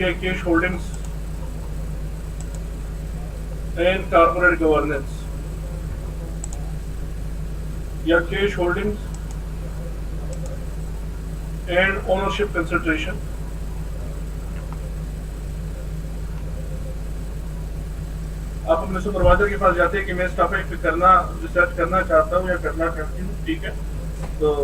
cash holdings and corporate governance या cash holdings and ownership concentration। आप अपने supervisor के पास जाते हैं कि मैं इस टॉपिक पे करना रिसर्च करना चाहता हूँ या करना चाहती हूँ, ठीक है, तो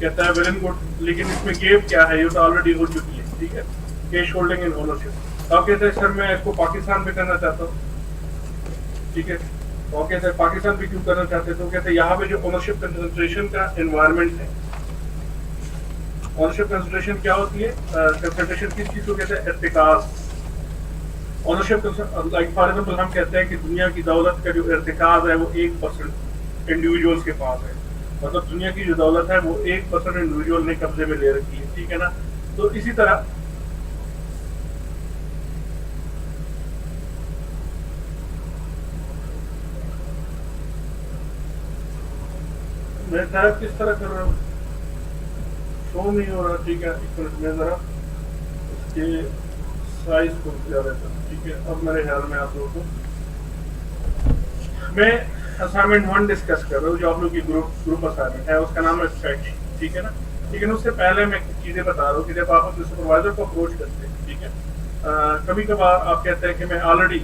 कहता है वेल एंड गुड, लेकिन इसमें गेप क्या है, ये तो ऑलरेडी हो चुकी है, ठीक है, कैश होल्डिंग एंड ओनरशिप। तो आप कहते हैं सर मैं इसको पाकिस्तान पे करना चाहता हूँ, ठीक है, तो कहते हैं पाकिस्तान पे क्यों करना चाहते हैं, तो कहते हैं यहाँ पे जो ओनरशिप कंसंट्रेशन का एनवायरमेंट है, ओनरशिप कंसंट्रेशन क्या होती है, कंसंट्रेशन किस चीज को कहते हैं, इर्तिकाज। ओनरशिप लाइक फॉर एग्जाम्पल हम कहते हैं कि दुनिया की दौलत का जो इर्तिकाज है वो 1% इंडिविजुअल्स के पास है, मतलब दुनिया की जो दौलत है वो 1% इंडिविजुअल ने कब्जे में ले रखी है, ठीक है ना। तो इसी तरह मैं टाइप किस तरह कर रहा हूँ, शो नहीं हो रहा, ठीक है, एक मिनट में जरा इसके साइज को किया रहता है, ठीक है। अब मेरे ख्याल में आप लोगों को मैं असाइनमेंट 1 डिस्कस कर रहा हूँ, जो आप लोग की ग्रुप असाइनमेंट है, उसका नाम है स्प्रेडशीट, ठीक है ना। लेकिन उससे पहले मैं चीजें बता रहा हूँ कि जब आप अपने सुपरवाइजर को अप्रोच करते हैं, ठीक है, कभी कभार आप कहते हैं कि मैं ऑलरेडी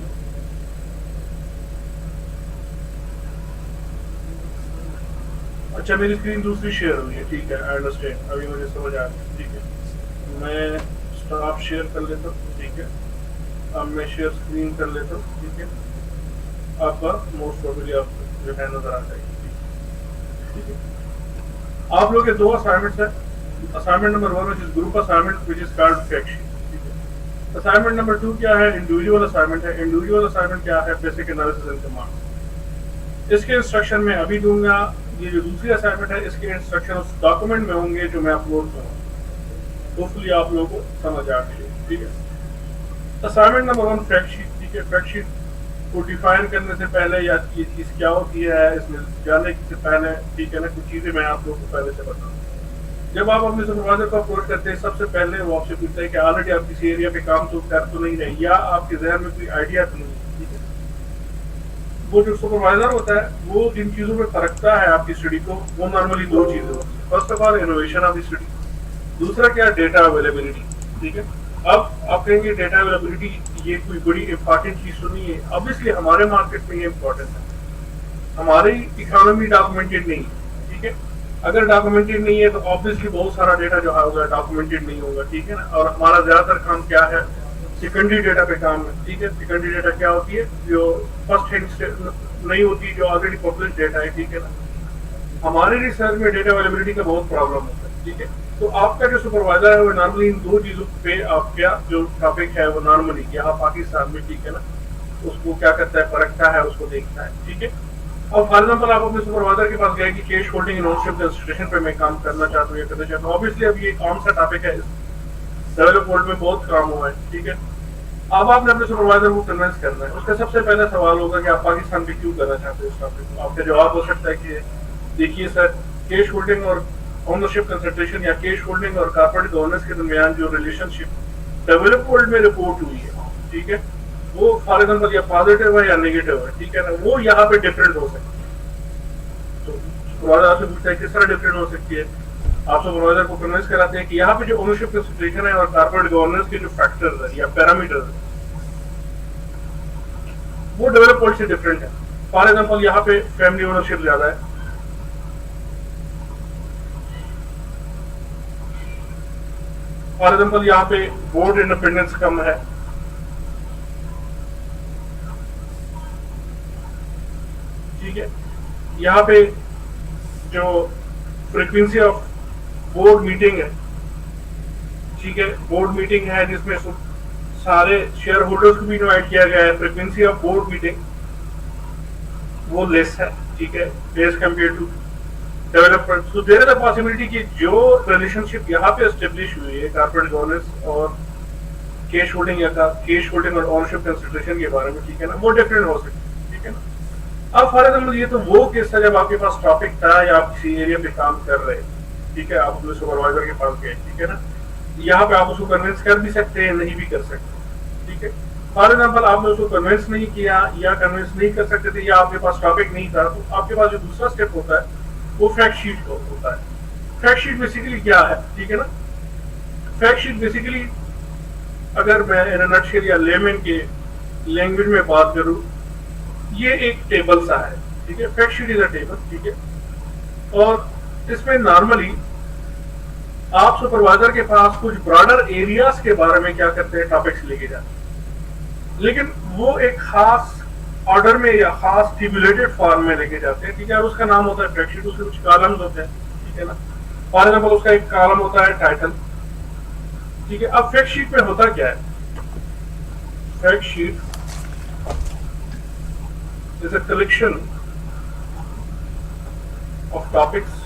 अच्छा मेरी स्क्रीन दूसरी शेयर हुई है, ठीक है, आई अंडरस्टैंड, अभी मुझे समझ आ गया, ठीक है, मैं स्टॉप शेयर कर लेता हूँ, ठीक है, अब मैं शेयर स्क्रीन कर लेता हूँ, ठीक है, आपका मोस्ट प्रोबेबली आप जो है नजर आ जाएगी, ठीक है। आप लोग के दो असाइनमेंट्स है, assignment number 1 which is group assignment which is called fact sheet, ठीक है। असाइनमेंट नंबर 2 क्या है, इंडिविजुअल असाइनमेंट है। इंडिविजुअल असाइनमेंट क्या है, बेसिक एनालिसिस एंड कमांड। इसके इंस्ट्रक्शन मैं अभी दूंगा, ये जो दूसरी असाइनमेंट है इसके इंस्ट्रक्शन उस डॉक्यूमेंट में होंगे जो मैं अपलोड करूँगा, होपफुली आप लोगों को समझ आ गई, ठीक है। असाइनमेंट नंबर 1 फैक्ट शीट, ठीक है। फैक्ट शीट को डिफाइन करने से पहले या ये चीज क्या होती है इसमें जाने से पहले, ठीक है ना, कुछ चीजें मैं आप लोगों को पहले से बताऊँ। जब आप अपने सुपरवाइजर को अप्रोच करते हैं सबसे पहले वो आपसे पूछता है कि ऑलरेडी आप किसी एरिया पे काम तो कर तो नहीं रहे, या आपके जहन में कोई आइडिया तो नहीं है, ठीक है। वो जो सुपरवाइजर होता है वो जिन चीजों में परखता है आपकी स्टडी को, वो नॉर्मली दो चीजें होती है। First of all innovation of study, दूसरा क्या, डेटा अवेलेबिलिटी, ठीक है। अब आप कहेंगे डेटा अवेलेबिलिटी ये कोई बड़ी इंपॉर्टेंट चीज तो नहीं है, ऑब्वियसली हमारे मार्केट में ये इंपॉर्टेंट है, हमारी इकोनॉमी डॉक्यूमेंटेड नहीं है, ठीक है। अगर डॉक्यूमेंटेड नहीं है तो ऑब्वियसली बहुत सारा डेटा जो होगा डॉक्यूमेंटेड नहीं होगा, ठीक है ना। और हमारा ज्यादातर काम क्या है, सेकेंडरी डेटा पे काम है, ठीक है। सेकेंडरी डेटा क्या होती है, जो फर्स्ट हैंड नहीं होती, जो ऑलरेडी पब्लिश डेटा है, ठीक है ना। हमारे रिसर्च में डेटा अवेलेबिलिटी का बहुत प्रॉब्लम होता है, ठीक है। तो आपका जो सुपरवाइजर है वो नॉर्मली इन दो चीजों पे आपका जो टॉपिक है वो नॉर्मली क्या पाकिस्तान में, ठीक है ना, उसको क्या करता है, परखता है, उसको देखता है, ठीक है। अब फॉर एग्जाम्पल आप अपने सुपरवाइजर के पास गए कि cash holding and ownership consideration पे मैं काम करना चाहता हूँ या करना चाहता हूँ। ऑब्वियसली अब ये कौन सा टॉपिक है, डेवलप वर्ल्ड में बहुत काम हुआ है, ठीक है। अब आपने अपने सुपरवाइजर को कन्विंस करना है, उसका सबसे पहला सवाल होगा कि आप पाकिस्तान पे क्यों करना चाहते हैं इस टॉपिक को। आपका जवाब हो सकता है कि देखिए सर, कैश होल्डिंग और ओनरशिप कंसंट्रेशन या कैश होल्डिंग और कॉर्पोरेट गवर्नेंस के दरमियान जो रिलेशनशिप डेवलप वर्ल्ड में रिपोर्ट हुई है, ठीक है, वो फॉर एग्जाम्पल या पॉजिटिव है या नेगेटिव है, ठीक है ना, वो यहाँ पे डिफरेंट हो सकती है। तो सुपरवाइजर आपसे पूछता है किस तरह डिफरेंट हो सकती है, आप सुपरवाइजर को कन्विंस कराते हैं कि यहाँ पे जो ओनरशिप कंसंट्रेशन है और कॉर्पोरेट गवर्नेंस के जो फैक्टर्स है या पैरामीटर्स है वो डेवलप वर्ल्ड से डिफरेंट है। फॉर एग्जाम्पल यहाँ पे फैमिली ओनरशिप ज्यादा है, फॉर एग्जाम्पल यहाँ पे बोर्ड इंडिपेंडेंस कम है, ठीक है। यहाँ पे जो फ्रीक्वेंसी ऑफ बोर्ड मीटिंग है, ठीक है, बोर्ड मीटिंग है जिसमें सारे शेयर होल्डर्स को भी इनवाइट किया गया है, फ्रीक्वेंसी ऑफ बोर्ड मीटिंग वो लेस है, ठीक है, as compare to development. So there is a possibility कि जो रिलेशनशिप यहाँ पे एस्टेब्लिश हुई है कॉर्पोरेट गवर्नेंस और कैश होल्डिंग या कैश होल्डिंग और ओनरशिप कंसिडरेशन के बारे में, ठीक है ना, वो डिफरेंट हो सकती है, ठीक है ना। अब फॉर एग्जाम्पल ये तो वो केस था जब आपके पास टॉपिक था या आप किसी एरिया पे काम कर रहे, ठीक है, आप अपने सुपरवाइजर के पास गए, ठीक है ना। यहाँ पे आप उसको कन्विंस कर भी सकते हैं, नहीं भी कर सकते, ठीक है। फॉर एग्जाम्पल आपने उसको कन्विंस नहीं किया या कन्विंस नहीं कर सकते थे या आपके पास टॉपिक नहीं था, तो आपके पास जो दूसरा स्टेप होता है वो फैक्ट शीट होता है। फैक्ट शीट बेसिकली क्या है, ठीक है ना। फैक्ट शीट बेसिकली अगर मैं इन अ नटशेल या लेमन के लैंग्वेज में बात करूं, ये एक टेबल सा है, ठीक है। Fact sheet is a table, ठीक है। और इसमें नॉर्मली आप सुपरवाइजर के पास कुछ ब्रॉडर एरियाज के बारे में क्या करते हैं, टॉपिक्स लेके जाते हैं, लेकिन वो एक खास ऑर्डर में या खास टिबुलेटेड फॉर्म में लेके जाते हैं, ठीक है। और उसका नाम होता है फैक्ट शीट, उसके कुछ कॉलम्स होते हैं, ठीक है ना। फॉर एग्जाम्पल उसका एक कॉलम होता है टाइटल, ठीक है। अब फैक्ट शीट में होता क्या है, fact sheet is a collection of topics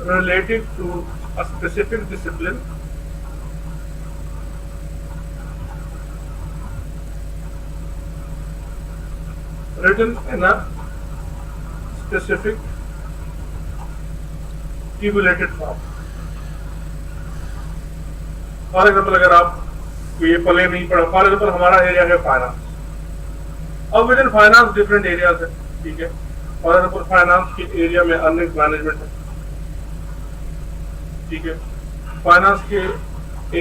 related to a specific discipline written in a specific tabulated form। For example अगर आप ये पहले नहीं पढ़ा, फॉर एग्जाम्पल हमारा एरिया है फाइनेंस। अब with in finance different areas है, ठीक है। फॉर एग्जाम्पल फाइनेंस के एरिया में अर्निंग मैनेजमेंट है, ठीक है। फाइनेंस के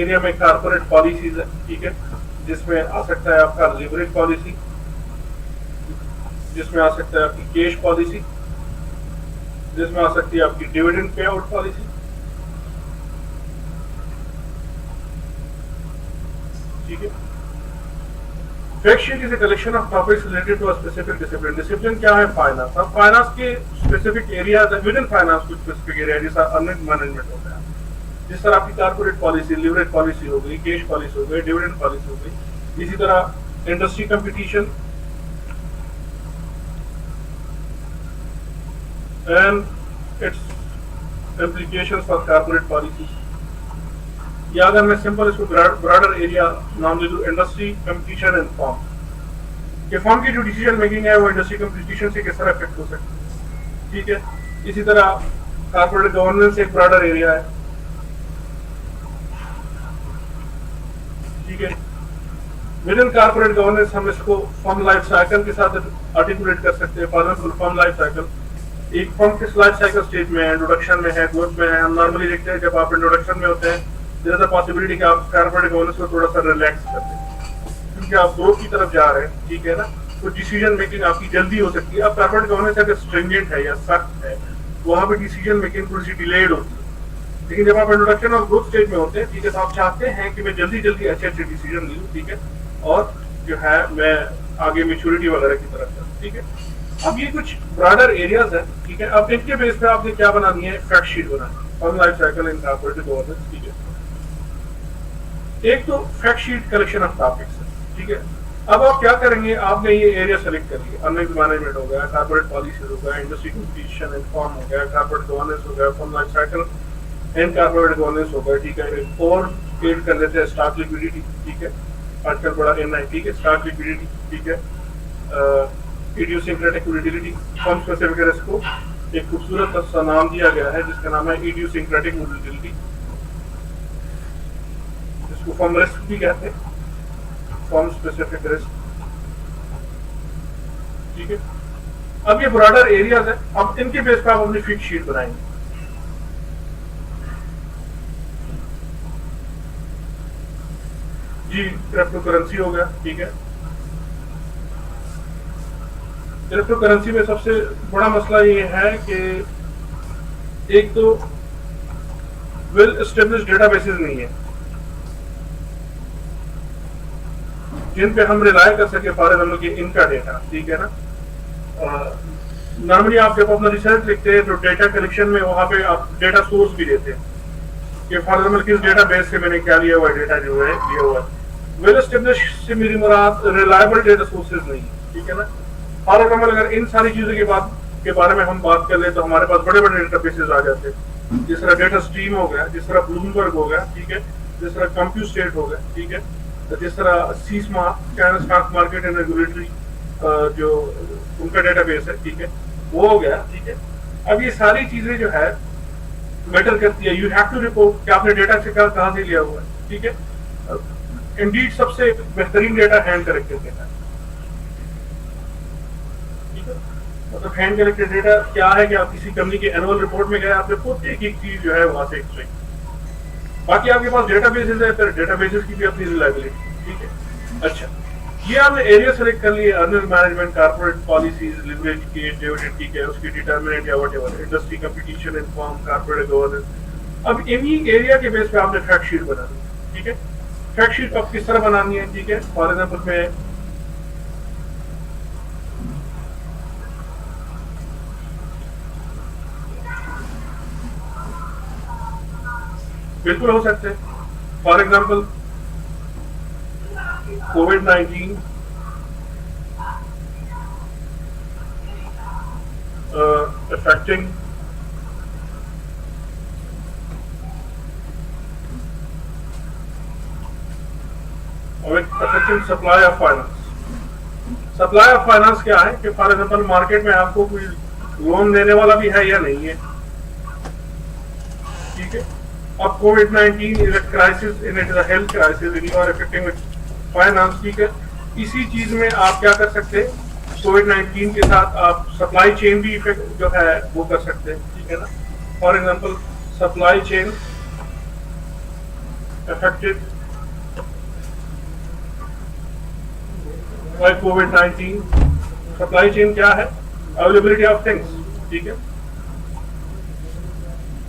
एरिया में कारपोरेट पॉलिसीज है, ठीक है, जिसमें आ सकता है आपका लिवरेज पॉलिसी, जिसमें आ सकता है आपकी कैश पॉलिसी, जिसमें आ सकती है आपकी डिविडेंड पे आउट पॉलिसी, ठीक है। Fact sheet is a collection of topics related to a specific discipline. Discipline क्या है, फाइनेंस। अब फाइनेंस के स्पेसिफिक एरियाज है, विद इन फाइनेंस कुछ स्पेसिफिक एरिया जैसा अर्निंग मैनेजमेंट होता है, जिस तरह आपकी कारपोरेट पॉलिसी, लिवरेज पॉलिसी हो गई, कैश पॉलिसी हो गई, डिविडेंड पॉलिसी हो गई। इसी तरह industry competition and it's implications for corporate policy. या अगर मैं सिंपल इसको ब्रॉडर एरिया नाम दे दूं, इंडस्ट्री कंपटीशन एंड फॉर्म, कि फॉर्म की जो डिसीजन मेकिंग है वो इंडस्ट्री कंपटीशन से किस तरह इफेक्ट हो सकती है, ठीक है। इसी तरह कारपोरेट गवर्नेंस एक ब्रॉडर एरिया है, ठीक है। विद इन कारपोरेट गवर्नेंस हम इसको फर्म लाइफ साइकिल के साथ आर्टिकुलेट कर सकते हैं। For example firm life cycle, एक फर्म किस लाइफ साइकिल स्टेज में है, इंट्रोडक्शन में है, ग्रोथ में है। हम नॉर्मली देखते हैं जब आप इंट्रोडक्शन में होते हैं, देयर इज अ पॉसिबिलिटी कि आप कारपोरेट गवर्नेंस को थोड़ा सा रिलैक्स कर दें, क्योंकि आप ग्रोथ की तरफ जा रहे हैं, ठीक है ना। तो डिसीजन मेकिंग आपकी जल्दी हो सकती है। अब कारपोरेट गवर्नेंस अगर स्ट्रिंजेंट है या सख्त है, वहां पे डिसीजन मेकिंग थोड़ी सी डिलेड होती है। लेकिन जब आप इंट्रोडक्शन और ग्रोथ स्टेज में होते हैं, ठीक है, तो आप चाहते हैं कि मैं जल्दी जल्दी अच्छे अच्छे डिसीजन लूं, ठीक है, और जो है मैं आगे मेच्योरिटी वगैरह की तरफ जाऊं, ठीक है। अब ये कुछ ब्रॉडर एरियाज है, ठीक है। अब इनके बेस पे आपने क्या बनानी है, फैक्ट शीट बनानी है, firm life cycle in corporate governance, ठीक है। एक तो fact sheet collection of topics है, ठीक है। अब आप क्या करेंगे, आपने ये एरिया सेलेक्ट कर लिया, अर्निंग मैनेजमेंट हो गया, कारपोरेट पॉलिसी हो गया, इंडस्ट्री कंपटीशन एंड फॉर्म हो गया, कारपोरेट गवर्नेंस हो गया, firm life cycle and corporate governance हो गया, ठीक है। और एड कर लेते हैं स्टॉक लिक्विडिटी, ठीक है, आजकल बड़ा इन है, ठीक है, स्टॉक लिक्विडिटी, ठीक है। Idiosyncratic volatility, firm specific risk को एक खूबसूरत सा नाम दिया गया है जिसका नाम है इडियोसिंक्रेटिक वोलेटिलिटी, जिसको फर्म रिस्क भी कहते हैं, फर्म स्पेसिफिक रिस्क, ठीक है। अब ये ब्रॉडर एरियाज है, अब इनके बेस पर आप अपनी फिक्स शीट बनाएंगे। जी, क्रिप्टो करेंसी हो गया, ठीक है। क्रिप्टो करेंसी में सबसे बड़ा मसला ये है कि एक तो वेल एस्टेब्लिश्ड डेटाबेसेस नहीं है जिन पे हम रिलाय कर सके, फॉर एग्जाम्पल कि इनका डेटा, ठीक है ना। नॉर्मली आप जब अपना रिसर्च लिखते हैं तो डेटा कलेक्शन में वहां पे आप डेटा सोर्स भी देते हैं कि फॉर एग्जाम्पल किस डेटा बेस से मैंने क्या लिया हुआ है, डेटा जो है लिया हुआ है। वेल एस्टेब्लिश्ड से मेरी मुराद रिलायबल डेटा सोर्सेज नहीं है, ठीक है ना। फॉर एग्जाम्पल अगर इन सारी चीजों के बारे में हम बात कर ले तो हमारे पास बड़े बड़े डेटाबेसेस आ जाते हैं, जिस तरह डेटा स्ट्रीम हो गया, जिस तरह ब्लूमबर्ग हो गया, ठीक है, जिस तरह कंप्यूट स्टेट हो गया, ठीक है, तो जिस तरह सीस्मा China stock market and regulatory जो उनका डेटाबेस है, ठीक है, वो हो गया, ठीक है। अब ये सारी चीजें जो है मैटर करती है। यू हैव टू रिपोर्ट कि आपने डेटा से कहाँ से लिया हुआ है, ठीक है। इंडीड सबसे बेहतरीन डेटा हैंड कलेक्टेड डेटा, ठीक है। मतलब हैंड कलेक्टेड डेटा क्या है कि आप किसी कंपनी के एनुअल रिपोर्ट में गए, आपने खुद एक एक चीज जो है वहां से एक्सट्रैक्ट। बाकी आपके पास डेटाबेसेस है, फिर डेटाबेसेस की भी अपनी रिलायबिलिटी, ठीक है। अच्छा, ये आपने एरिया सेलेक्ट कर लिए, earning management, corporate policies, leverage की डिविडेंड, ठीक है, उसकी डिटरमिनेंट या whatever, industry competition, inform, corporate governance. अब इन्हीं एरिया के बेस पे आपने फैक्ट शीट बनानी है, ठीक है। फैक्ट शीट आप किस तरह बनानी है, ठीक है। फॉर एग्जाम्पल में बिल्कुल हो सकते हैं। For example COVID-19 affecting supply of finance. Supply of finance क्या है कि फॉर एग्जाम्पल मार्केट में आपको कोई लोन देने वाला भी है या नहीं है, ठीक है। अब COVID-19 is a crisis, in it is a health crisis, you are affecting finance, ठीक है। इसी चीज में आप क्या कर सकते हैं, COVID-19 के साथ आप सप्लाई चेन भी इफेक्ट जो है वो कर सकते हैं, ठीक है ना। For example supply chain affected by COVID-19। Supply chain क्या है, अवेलेबिलिटी ऑफ थिंग्स, ठीक है,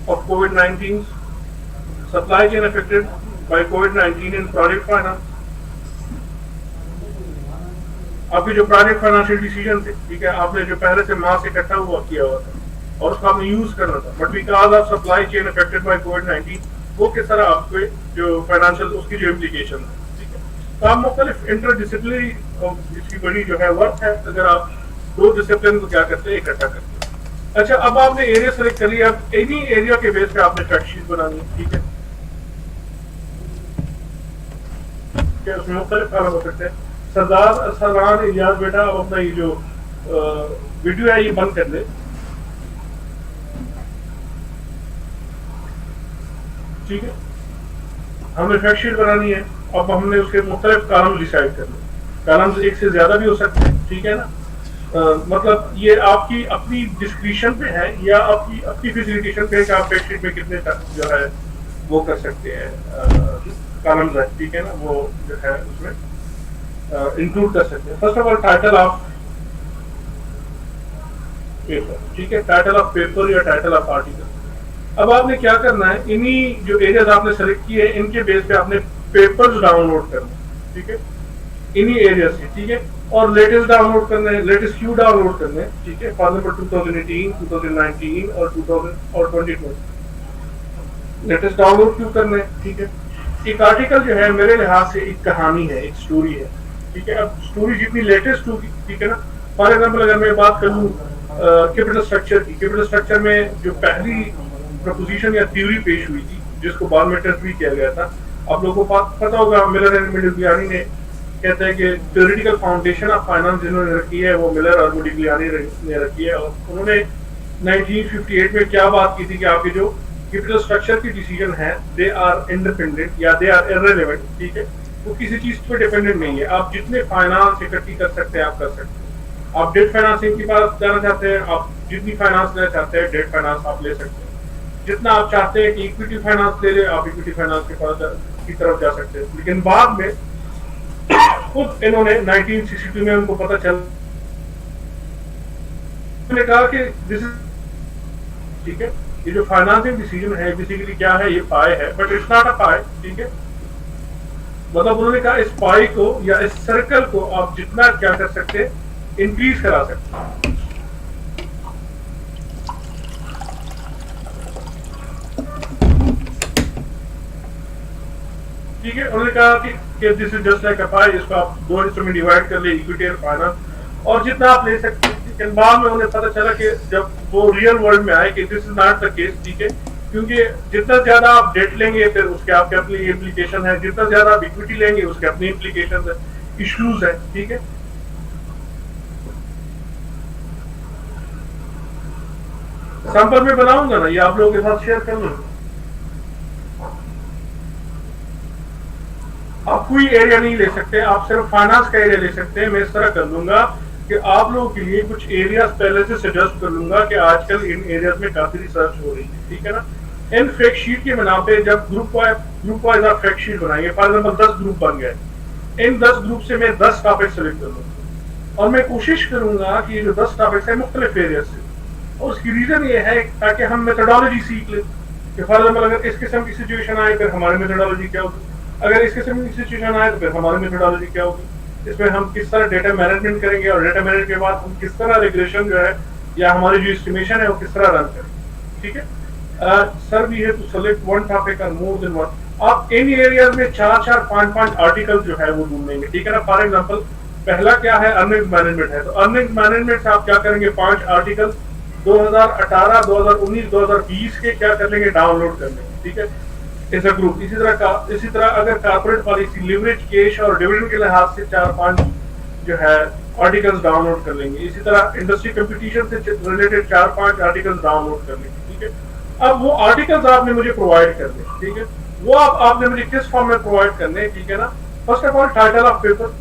of COVID-19। Supply chain affected by COVID-19 in project finance. आपके जो प्रोजेक्ट फाइनेंशियल डिसीजन थे, ठीक है, आपने जो पहले से मास इकट्ठा हुआ किया हुआ था और उसको आपने यूज करना था, but because of supply chain affected by COVID-19 वो किस तरह आपके जो फाइनेंशियल उसकी जो इम्प्लीकेशन है, ठीक है। तो आप मुख्तलिफ इंटरडिसिप्लिनरी इसकी बड़ी जो है वर्क है, अगर आप दो डिसिप्लिन को क्या करते हैं, इकट्ठा करते हैं। अच्छा, अब आपने एरिया सेलेक्ट कर लिया, अब एनी एरिया के बेस पे आपने फैक्ट शीट बनानी है, ठीक है। उसमें मुख्तलिफ काम हो सकते हैं। सरदार अरसलान इलियास बेटा, अब अपना ये जो वीडियो है ये बंद कर दे, ठीक है। हमें फैक्ट शीट बनानी है, अब हमने उसके मुख्तलिफ कॉलम डिसाइड करने, कॉलम एक से ज्यादा भी हो सकते हैं, ठीक है ना। मतलब ये आपकी अपनी डिस्क्रिप्शन पे है या आपकी अपनी फैसिलिटेशन पे है कि आप फैक्ट शीट में कितने तक जो है वो कर सकते हैं, कॉलम्स है, ठीक है ना, वो जो है उसमें इंक्लूड कर सकते हैं। First of all title of paper, ठीक है, टाइटल ऑफ पेपर या टाइटल ऑफ आर्टिकल। अब आपने क्या करना है, इन्हीं जो एरियाज आपने सेलेक्ट किए इनके बेस पे आपने पेपर्स डाउनलोड करना, ठीक है, इन्हीं एरिया से, ठीक है। और लेटेस्ट डाउनलोड करने हैं, लेटेस्ट क्यू डाउनलोड करने हैं, ठीक है। फॉर एग्जाम्पल 2018, 2019 और 2020 लेटेस्ट डाउनलोड क्यों करने हैं, ठीक है। एक आर्टिकल जो है मेरे लिहाज से एक कहानी है, एक स्टोरी है, ठीक है। अब स्टोरी जितनी लेटेस्ट होगी, ठीक है ना। फॉर एग्जाम्पल अगर मैं बात करूँ कैपिटल स्ट्रक्चर की, कैपिटल स्ट्रक्चर में जो पहली प्रपोजिशन या थ्योरी पेश हुई थी जिसको बाद में टेस्ट भी किया गया था, आप लोगों को पता होगा, मिलर एंड मोडिग्लियानी ने कहते हैं कि थ्योरेटिकल फाउंडेशन ऑफ फाइनेंस जिन्होंने रखी है वो मिलर और मोडिग्लियानी ने रखी है। और उन्होंने 1958 में क्या बात की थी कि आपके जो कैपिटल स्ट्रक्चर की डिसीजन है दे आर इंडिपेंडेंट या दे आर इररिलेवेंट, ठीक है, वो किसी चीज पे डिपेंडेंट नहीं है। आप जितने फाइनेंस इकट्ठी कर सकते हैं आप कर सकते हैं। आप डेट फाइनेंसिंग के पास जाना चाहते हैं, आप जितनी फाइनेंस लेना चाहते हैं डेट फाइनेंस आप ले सकते हैं। जितना आप चाहते हैं कि इक्विटी फाइनेंस ले ले, आप इक्विटी फाइनेंस के पास की तरफ जा सकते हैं। लेकिन बाद में खुद इन्होंने 1962 में उनको पता चला, उन्होंने कहा कि दिस इज, ठीक है, ये जो फाइनेंसिंग डिसीजन है बेसिकली क्या है, ये पाई है, बट इट्स नॉट अ पाई, ठीक है। मतलब उन्होंने कहा इस पाई को या इस सर्कल को आप जितना क्या कर सकते हैं, इंक्रीज करा सकते हैं। ठीक है, उन्होंने कहा कि this is just like a pie, इसको आप दो हिस्सों में डिवाइड कर ले, इक्विटी और फाइनेंस, और जितना आप ले सकते हैं। लेकिन बाद में उन्हें पता चला कि जब वो रियल वर्ल्ड में आए कि this is not the case, ठीक है, क्योंकि जितना ज्यादा आप डेट लेंगे फिर उसके आपके अपनी इम्प्लीकेशन है, जितना ज्यादा आप इक्विटी लेंगे उसके अपनी इम्प्लीकेशन है, इश्यूज है, ठीक है। सैंपल में बनाऊंगा ना, ये आप लोगों के साथ शेयर कर लूंगा। आप कोई एरिया नहीं ले सकते, आप सिर्फ फाइनेंस का एरिया ले सकते हैं। मैं इस तरह कर लूंगा कि आप लोगों के लिए कुछ एरियाज पहले से सजेस्ट कर लूंगा कि आजकल इन एरियाज में काफी रिसर्च हो रही है, ठीक है ना। इन फैक्ट शीट के बना पे जब ग्रुप वाइज आप फैक्ट शीट बनाएंगे, फॉर एग्जाम्पल 10 ग्रुप बन गए, इन 10 ग्रुप से मैं 10 टॉपिक सेलेक्ट कर लूंगा और मैं कोशिश करूंगा कि ये जो 10 टॉपिक्स है मुख्तलिफ एरिया से, और उसकी रीजन ये है ताकि हम मेथोडोलॉजी सीख लें कि फॉर एग्जाम्पल अगर इस किस्म की सिचुएशन आए फिर हमारी मेथोडोलॉजी क्या होगी, अगर इस किस्म की सिचुएशन आए तो फिर हमारी मेथोडोलॉजी क्या होगी, इसमें हम किस तरह डेटा मैनेजमेंट करेंगे और डेटा मैनेजमेंट के बाद हम किस तरह रिग्रेशन जो है या हमारी जो एस्टिमेशन है वो किस तरह रन करेंगे, ठीक है। Sir we have to select one topic और मोर देन वन। आप इन एरियाज में 4-4, 5-5 आर्टिकल जो है वो ढूंढेंगे, ठीक है ना। फॉर एग्जाम्पल पहला क्या है, अर्निंग मैनेजमेंट है, तो अर्निंग मैनेजमेंट से आप क्या करेंगे, 5 आर्टिकल 2018, 2019, 2020 के क्या कर लेंगे, डाउनलोड कर लेंगे, ठीक है, एज अ ग्रुप। इसी तरह अगर कॉर्पोरेट पॉलिसी, लिवरेज, कैश और डिविडेंड के लिहाज से 4-5 जो है आर्टिकल्स डाउनलोड कर लेंगे। इसी तरह इंडस्ट्री कंपटीशन से रिलेटेड 4-5 आर्टिकल्स डाउनलोड कर लेंगे, ठीक है। अब वो आर्टिकल्स आपने मुझे प्रोवाइड करने, ठीक है, वो आपने मुझे किस फॉर्म में प्रोवाइड करने, ठीक है ना। First of all title of paper,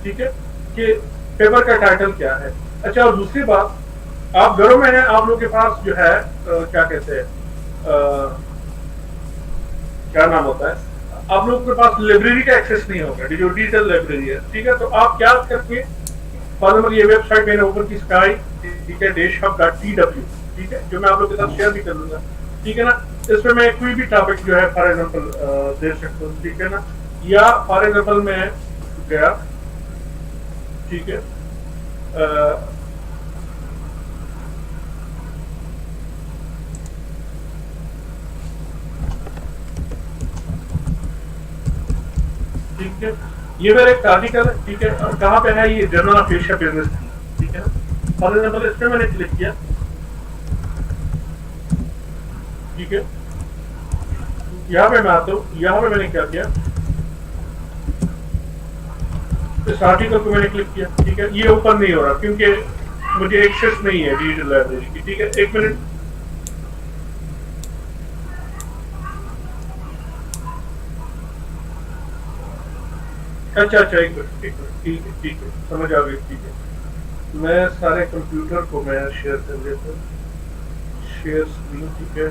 ठीक है, कि पेपर का टाइटल क्या है। अच्छा, और दूसरी बात, आप घरों में हैं, आप लोग के पास जो है क्या कहते हैं, क्या नाम होता है, आप लोगों के पास लाइब्रेरी का एक्सेस नहीं होगा, जो डिजिटल लाइब्रेरी है, ठीक है। तो आप क्या करके, फॉर एग्जाम्पल ये वेबसाइट मैंने ओपन की, स्काई, ठीक है, deshhub.tw, ठीक है, जो मैं आप लोग के साथ शेयर भी कर लूंगा, ठीक है ना। इसमें मैं कोई भी टॉपिक जो है फॉर एग्जाम्पल दे सकता हूँ, ठीक है ना। या फॉर एग्जाम्पल मैं गया, ठीक है, ठीक है, ये मेरा एक आर्टिकल है, ठीक है, और कहाँ पे है, ये जर्नल ऑफ एशिया बिजनेस, ठीक है ना। फॉर एग्जाम्पल इस पे मैंने क्लिक किया, ठीक है, यहाँ पे मैं आता हूँ, यहाँ पे मैंने क्या किया, इस आर्टिकल को मैंने क्लिक किया, ठीक है, ये ओपन नहीं हो रहा क्योंकि मुझे एक्सेस नहीं है डिजिटल लाइब्रेरी की, ठीक है। एक मिनट, अच्छा, एक मिनट, ठीक है, समझ आ गई, ठीक है। मैं सारे कंप्यूटर को मैं शेयर कर देता हूँ, शेयर स्क्रीन, ठीक है।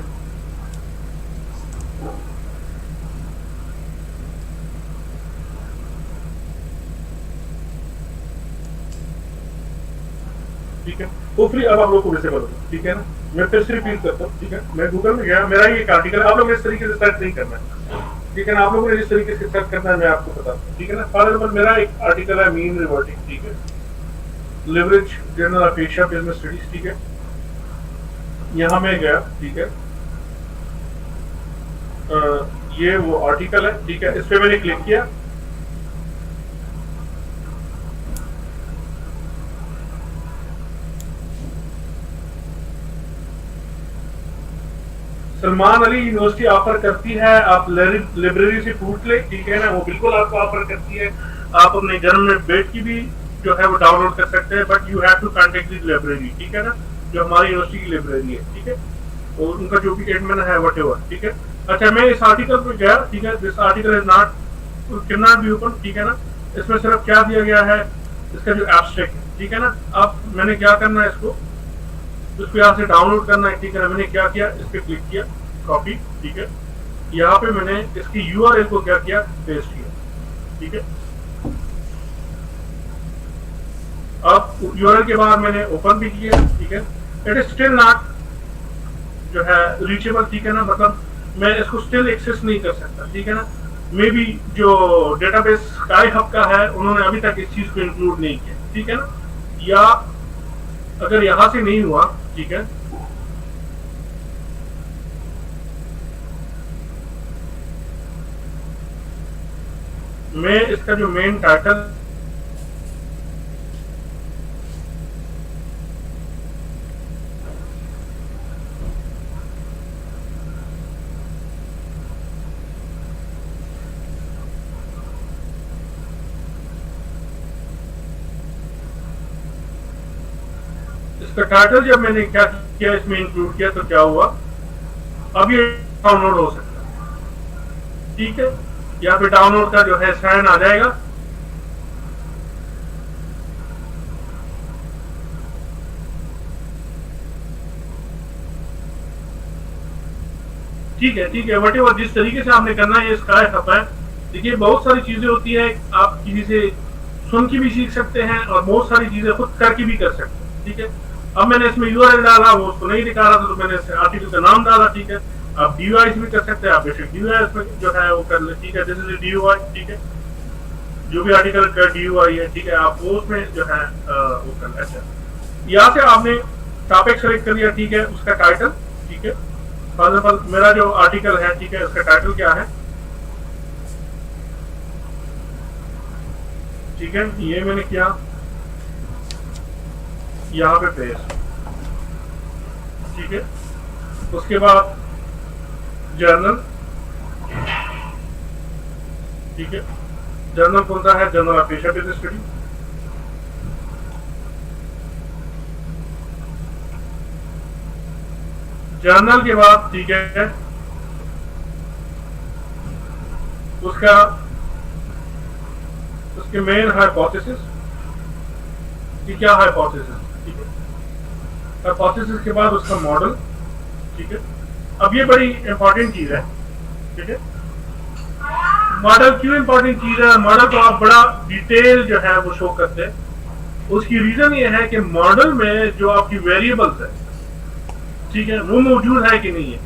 ठीक है, होपफुली अब आप लोग को विजिबल होगा, ठीक है ना। मैं फिर से रिपीट करता हूँ, ठीक है, मैं गूगल में गया, मेरा ये आर्टिकल है, आप लोग इस तरीके से सर्च नहीं करना है, ठीक है ना। आप लोगों ने जिस तरीके से सर्च करना है मैं आपको बताता हूँ, ठीक है ना। फॉर एग्जाम्पल मेरा एक आर्टिकल है मीन रिवर्टिंग, ठीक है, leverage journal of Asia business studies, ठीक है, यहाँ मैं गया, ठीक है, ये वो आर्टिकल है, ठीक है, इस पे मैंने क्लिक किया, सलमान अली यूनिवर्सिटी ऑफर करती है, आप लाइब्रेरी से पूछ ले, ठीक है ना, वो बिल्कुल आपको ऑफर करती है। आप अपने घर में बैठ की भी जो है वो डाउनलोड कर सकते हैं, but you have to contact this library, ठीक है ना, जो हमारी यूनिवर्सिटी की लाइब्रेरी है, ठीक है, और उनका जो भी एडमिन है व्हाटएवर, ठीक है। अच्छा, मैं इस आर्टिकल पे गया, ठीक है, this article is not can not be open, ठीक है ना। इसमें सिर्फ क्या दिया गया है, इसका जो एब्स्ट्रैक्ट है, ठीक है ना। अब मैंने क्या करना है, इसको यहाँ से डाउनलोड करना है, ठीक है। मैंने क्या किया, इस पे क्लिक किया, कॉपी, ठीक है, यहाँ पे मैंने इसकी यूआरएल को क्या किया, पेस्ट किया, ठीक है। अब यूआरएल के बाद मैंने ओपन भी किया, ठीक है, इट इज स्टिल नॉट जो है रीचेबल, ठीक है ना, मतलब मैं इसको स्टिल एक्सेस नहीं कर सकता, ठीक है ना। मे बी जो डेटाबेस स्काई हब का है उन्होंने अभी तक इस चीज को इंक्लूड नहीं किया, ठीक है ना। या अगर यहां से नहीं हुआ, ठीक है, मैं इसका जो मेन टाइटल इसका टाइटल जब मैंने क्या किया, इसमें इंक्लूड किया, तो क्या हुआ, अब ये डाउनलोड हो सकता है। ठीक है, यहाँ पे डाउनलोड का जो है साइन आ जाएगा। ठीक है, ठीक है, वट एवर जिस तरीके से आपने करना है, ये स्काई हब है। देखिए बहुत सारी चीजें होती है, आप किसी से सुन के भी सीख सकते हैं और बहुत सारी चीजें खुद करके भी कर सकते हैं। ठीक है, अब मैंने इसमें यूआरएल डाला, वो उसको नहीं दिखा रहा था, तो मैंने आर्टिकल का नाम डाला। ठीक है, आप डीयूआई भी कर सकते हैं, आप बेशक डीयूआई में जो है वो कर ले। ठीक है, दिस इज डीयूआई। ठीक है, जो भी आर्टिकल का डीयूआई है, ठीक है, आप वो उसमें जो है वो कर ले। अच्छा, यहाँ से आपने टॉपिक सेलेक्ट कर लिया। ठीक है, उसका टाइटल, ठीक है, फॉर एग्जाम्पल मेरा जो आर्टिकल है, ठीक है, उसका टाइटल क्या है, ठीक है, ये मैंने किया, यहाँ पे पेस्ट। ठीक है, उसके बाद जर्नल। ठीक है, जर्नल कौन सा है, journal of Asia business study. Journal के बाद, ठीक है, उसका उसके मेन हाइपोथेसिस कि क्या हाइपोथेसिस। ठीक है, हाइपोथेसिस के बाद उसका मॉडल। ठीक है, अब ये बड़ी इंपॉर्टेंट चीज है। ठीक है, मॉडल क्यों इंपॉर्टेंट चीज है, मॉडल को आप बड़ा डिटेल जो है वो शो करते हैं। उसकी रीजन ये है कि मॉडल में जो आपकी वेरिएबल्स है, ठीक है, वो मौजूद है कि नहीं है।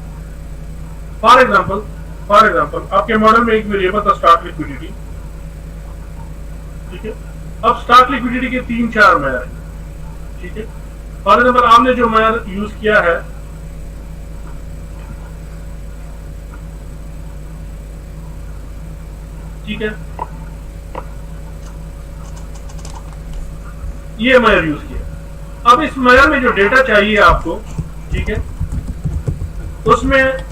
फॉर एग्जाम्पल आपके मॉडल में एक वेरिएबल था स्टॉक लिक्विडिटी। ठीक है, अब स्टॉक लिक्विडिटी के 3-4 मेजर है। ठीक है, फॉर एग्जाम्पल आपने जो मेजर यूज किया है, ठीक है, ये मेजर यूज किया। अब इस मेजर में जो डेटा चाहिए आपको, ठीक है, उसमें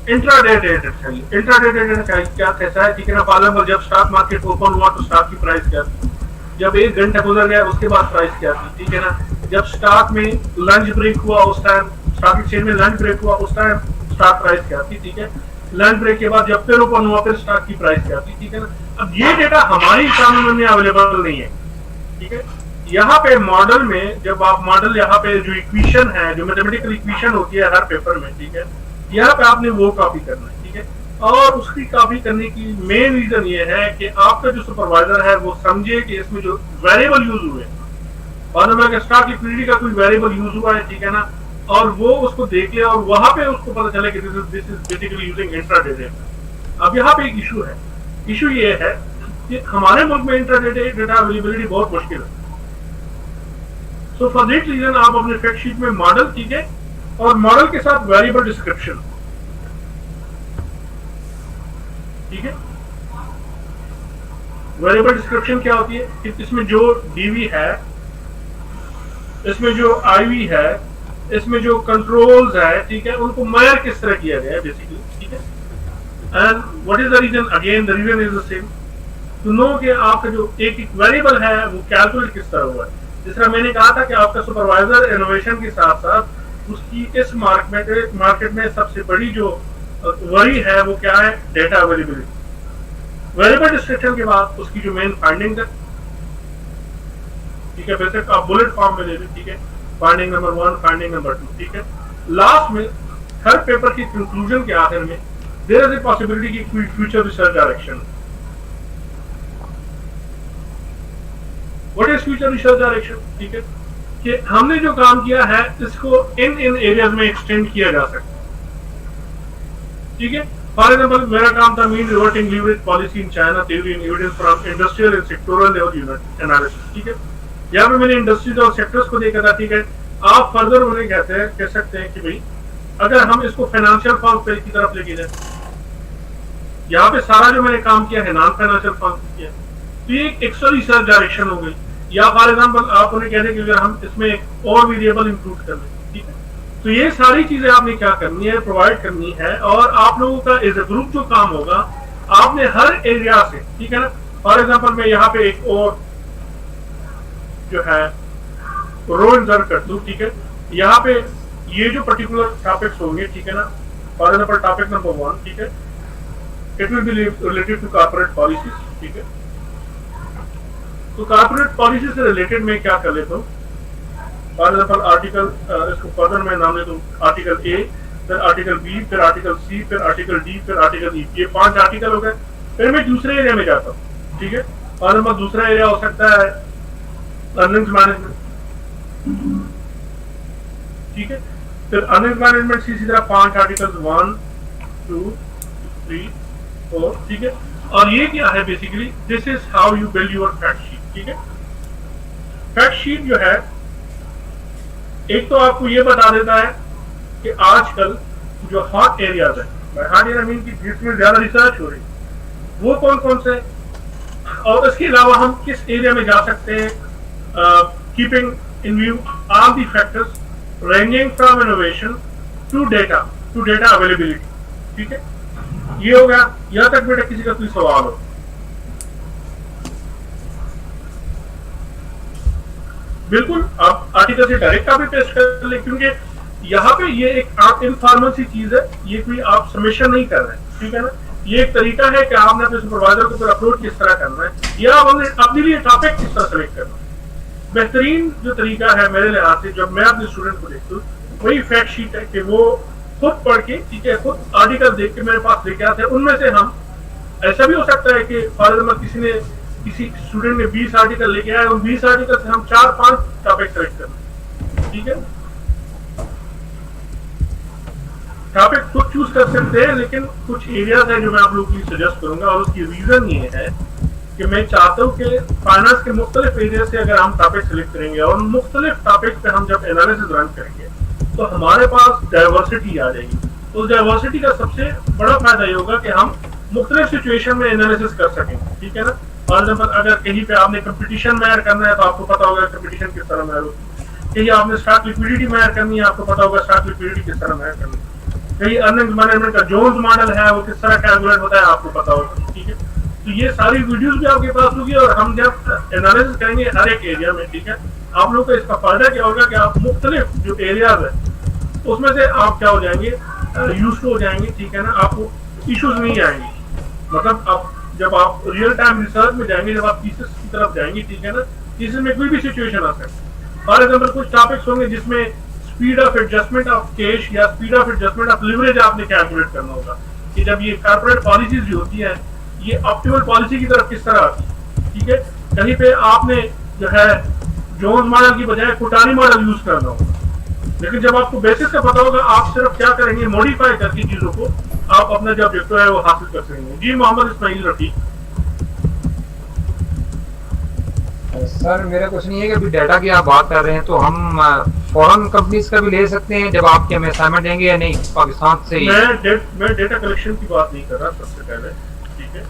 इंट्राडे डेटा चाहिए। इंट्राडे डेटा चाहिए क्या कैसा है, ठीक है ना, फॉर एग्जाम्पल जब स्टॉक मार्केट ओपन हुआ तो स्टॉक की प्राइस क्या थी, जब 1 घंटा गुजर गया उसके बाद प्राइस क्या थी। ठीक है ना, जब स्टॉक में लंच ब्रेक हुआ उस टाइम, स्टॉक एक्सचेंज में लंच ब्रेक हुआ उस टाइम स्टॉक प्राइस क्या थी। ठीक है, लंच ब्रेक के बाद जब फिर ओपन हुआ फिर स्टॉक की प्राइस क्या थी। ठीक है ना, अब ये डेटा हमारी इकोनॉमी में अवेलेबल नहीं है। ठीक है, यहाँ पे मॉडल में जब आप मॉडल, यहाँ पे जो इक्वेशन है, जो मैथमेटिकल इक्वेशन होती है हर पेपर में, ठीक है, यहाँ पे आपने वो कॉपी करना है। ठीक है, और उसकी कॉपी करने की मेन रीजन ये है कि आपका जो सुपरवाइजर है वो समझे कि इसमें जो वेरिएबल यूज हुए, और स्टॉक लिक्विडिटी का कोई वेरिएबल यूज हुआ है, ठीक है ना, और वो उसको देख ले और वहां पे उसको पता चले कि this is basically using intraday data. अब यहाँ पे एक इशू है, इशू ये है कि हमारे मुल्क में इंट्राडे डेटा अवेलेबिलिटी बहुत मुश्किल है। सो फॉर दिस रीजन आप अपने फैक्ट शीट में मॉडल, ठीक है, और मॉडल के साथ वेरिएबल डिस्क्रिप्शन। ठीक है, वेरिएबल डिस्क्रिप्शन क्या होती है कि इसमें जो डीवी है, इसमें जो आईवी है, इसमें जो कंट्रोल्स है, ठीक है, उनको मेजर किस तरह किया गया है बेसिकली। ठीक है, and what is the reason, again the reason is the same, to know कि आपका जो एक वेरिएबल है वो कैलकुलेट किस तरह हुआ है। जिस तरह मैंने कहा था कि आपका सुपरवाइजर इनोवेशन के साथ साथ उसकी इस मार्केट में सबसे बड़ी जो वरी है वो क्या है, डेटा अवेलेबिलिटी। वेरिएबल डिस्क्रिप्शन के बाद उसकी जो मेन फाइंडिंग है, ठीक है, बेसिक आप बुलेट फॉर्म में ले लें। ठीक है, फाइंडिंग नंबर 1, फाइंडिंग नंबर 2। ठीक है, लास्ट में हर पेपर की कंक्लूजन के आखिर में देयर इज ए पॉसिबिलिटी की future research direction. What is future research direction? ठीक है, कि हमने जो काम किया है इसको इन एरियाज में एक्सटेंड किया जा सकता है। ठीक है, फॉर एग्जाम्पल मेरा काम था mean reverting leverage policy in China, theory and evidence from industrial and sectoral level unit analysis. ठीक है, यहाँ पे मैंने इंडस्ट्रीज और सेक्टर्स को देखा था। ठीक है, आप फर्दर उन्हें कह सकते हैं कि भाई अगर हम इसको फाइनेंशियल फर्म की तरफ लेके जाए, यहाँ पे सारा जो मैंने काम किया है नॉन फाइनेंशियल फर्म किया, तो ये एक एक्स्ट्रा रिसर्च डायरेक्शन हो गई। या फॉर एग्जाम्पल आप उन्हें कह दें कि अगर हम इसमें एक और वेरिएबल इंक्लूड कर लें, ठीक है, तो ये सारी चीजें आपने क्या करनी है, प्रोवाइड करनी है। और आप लोगों का एज ए ग्रुप जो काम होगा आपने हर एरिया से, ठीक है ना, फॉर एग्जांपल मैं यहाँ पे एक और जो है रो इंसर्ट कर दूं, ठीक है, यहाँ पे ये जो पर्टिकुलर टॉपिक्स होंगे, ठीक है ना, फॉर एग्जांपल टॉपिक नंबर 1, ठीक है, it will be related to corporate policies, ठीक है। तो कॉर्पोरेट पॉलिसी से रिलेटेड मैं क्या कर लेता हूँ, फॉर एग्जांपल आर्टिकल, इसको फर्दर मैं नाम लेता हूँ आर्टिकल ए, फिर आर्टिकल बी, फिर आर्टिकल सी, फिर आर्टिकल डी, फिर आर्टिकल ई, ये 5 आर्टिकल हो गए। फिर मैं दूसरे एरिया में जाता हूँ, ठीक है, फॉर एग्जांपल दूसरा एरिया हो सकता है अर्निंग्स मैनेजमेंट, ठीक है, फिर अर्निंग्स मैनेजमेंट से इसी तरह 5 आर्टिकल्स 1 2 3 4, ठीक है। और ये क्या है basically, this is how you build your fact sheet, ठीक है। फैक्ट शीट जो है एक तो आपको ये बता देता है कि आजकल जो हॉट एरियाज है, हॉट एरिया मीन की जिसमें ज्यादा रिसर्च हो रही है, वो कौन कौन से, और इसके अलावा हम किस एरिया में जा सकते हैं, keeping in view all the factors ranging from innovation to data availability, ठीक है। ये हो गया। यहां तक बेटा किसी का कोई सवाल हो? बिल्कुल, आप आर्टिकल से डायरेक्ट आप पेस्ट कर ले, क्योंकि यहाँ पे ये एक आप इनफॉर्मल सी चीज है, ये कोई आप सबमिशन नहीं कर रहे हैं, ठीक है ना। ये एक तरीका है कि आपने अपने सुपरवाइजर को फिर अपलोड किस तरह करना है, या आपने अपने लिए टॉपिक किस तरह सेलेक्ट करना है। बेहतरीन जो तरीका है मेरे लिहाज से, जब मैं अपने स्टूडेंट को देखता हूँ, वही फैक्ट शीट है कि वो खुद पढ़ के, ठीक है, खुद आर्टिकल देख के मेरे पास लेके आते हैं। उनमें से हम, ऐसा भी हो सकता है कि फॉर एग्जाम्पल किसी स्टूडेंट ने 20 आर्टिकल लेके आए, उन 20 आर्टिकल से हम 4-5 टॉपिक सेलेक्ट करना, ठीक है। टॉपिक खुद चूज कर सकते हैं, लेकिन कुछ एरियाज है जो मैं आप लोगों को सजेस्ट करूंगा, और उसकी रीजन ये है कि मैं चाहता हूँ कि फाइनेंस के मुख्तलिफ एरिया से अगर हम टॉपिक सेलेक्ट करेंगे और मुख्तलिफ टॉपिक पे हम जब एनालिसिस रन करेंगे, तो हमारे पास डाइवर्सिटी आ जाएगी। उस डाइवर्सिटी का सबसे बड़ा फायदा ये होगा कि हम मुख्तलिफ सिचुएशन में एनालिसिस कर सकेंगे, ठीक है ना। फॉर एग्जाम्पल अगर कहीं पे आपने कंपटीशन मेजर करना है, तो आपको पता होगा कंपटीशन किस तरह मेजर होती है। कहीं आपने स्टॉक लिक्विडिटी मेजर करनी है, आपको पता होगा स्टॉक लिक्विडिटी किस तरह मेजर करनी है। कहीं अर्निंग्स मैनेजमेंट का जोन्स मॉडल है, वो किस तरह कैलकुलेट होता है, आपको पता होगा, ठीक है। तो ये सारी वीडियोस भी आपके पास होगी, और हम जब एनालिसिस करेंगे हर एक एरिया में, ठीक है, आप लोग को इसका फायदा क्या होगा कि आप मुख्तलिफ जो एरियाज है उसमें से आप क्या हो जाएंगे, यूज हो जाएंगे, ठीक है ना। आपको इश्यूज नहीं आएंगे, मतलब आप जब आप रियल टाइम रिसर्च में जाएंगे, जब आप थीसिस की तरफ जाएंगे, ठीक है ना, थीसिस में कोई भी सिचुएशन आ सकती है। फॉर एग्जाम्पल कुछ टॉपिक्स होंगे जिसमें speed of adjustment of cash या speed of adjustment of leverage आपने कैलकुलेट करना होगा, कि जब ये कॉर्पोरेट पॉलिसीज जो होती है, ये ऑप्टिमल पॉलिसी की तरफ किस तरह आती है, ठीक है। कहीं पे आपने जो है जोन्स मॉडल की बजाय कुटानी मॉडल यूज करना होगा, लेकिन जब आपको बेसिस का पता होगा, आप सिर्फ क्या करेंगे, मॉडिफाई करके चीजों को आप अपना जो ऑब्जेक्टिव है वो हासिल कर सकेंगे। जी मोहम्मद इस्माइल रफी। सर मेरा कुछ नहीं है कि अभी डाटा की आप बात कर रहे हैं, तो हम फॉरेन कंपनीज का भी ले सकते हैं जब आपके हमें असाइनमेंट देंगे, या नहीं पाकिस्तान से ही? मैं डेटा कलेक्शन की बात नहीं कर रहा सबसे पहले, ठीक है।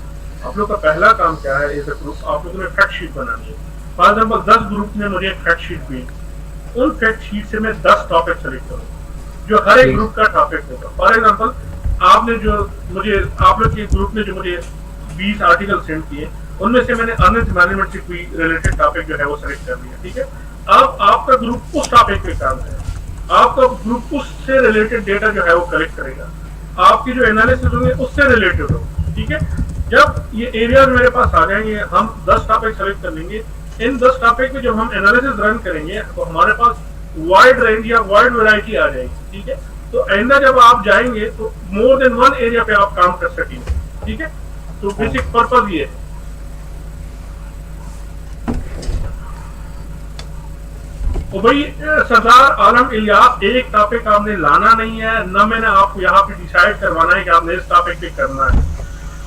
आप लोग का पहला काम क्या है, एज ए ग्रुप आप लोगों ने फैक्ट शीट बनानी है। फॉर एग्जाम्पल 10 ग्रुप ने मुझे एक फैक्ट शीट दी, उन फैक्ट शीट से मैं 10 टॉपिक सेलेक्ट करूँ जो हर एक ग्रुप का टॉपिक होगा। फॉर एग्जाम्पल आपने जो मुझे, आप लोग के ग्रुप ने जो मुझे 20 आर्टिकल सेंड किए, उनमें से मैंने अर्निंग्स मैनेजमेंट से कोई रिलेटेड टॉपिक जो है वो सेलेक्ट कर लिया, ठीक है। अब आपका ग्रुप उस टॉपिक पे काम करेगा, आपका ग्रुप उससे रिलेटेड डेटा जो है वो कलेक्ट करेगा, आपकी जो एनालिसिस होंगे उससे रिलेटेड हो, ठीक है। जब ये एरियाज मेरे पास आ जाएंगे, हम 10 टॉपिक सेलेक्ट कर लेंगे। इन 10 टॉपिक पे जब हम एनालिसिस रन करेंगे, तो हमारे पास वाइड रेंज या वाइड वैरायटी आ जाएगी, ठीक है। तो आइंदा जब आप जाएंगे तो मोर देन वन एरिया पे आप काम कर सकेंगे, ठीक है। तो बेसिक पर्पज ये है। तो भाई सरदार आलम इलियास, एक टॉपिक आपने लाना नहीं है, न मैंने आपको यहाँ पे डिसाइड करवाना है कि आपने इस टॉपिक पे करना है।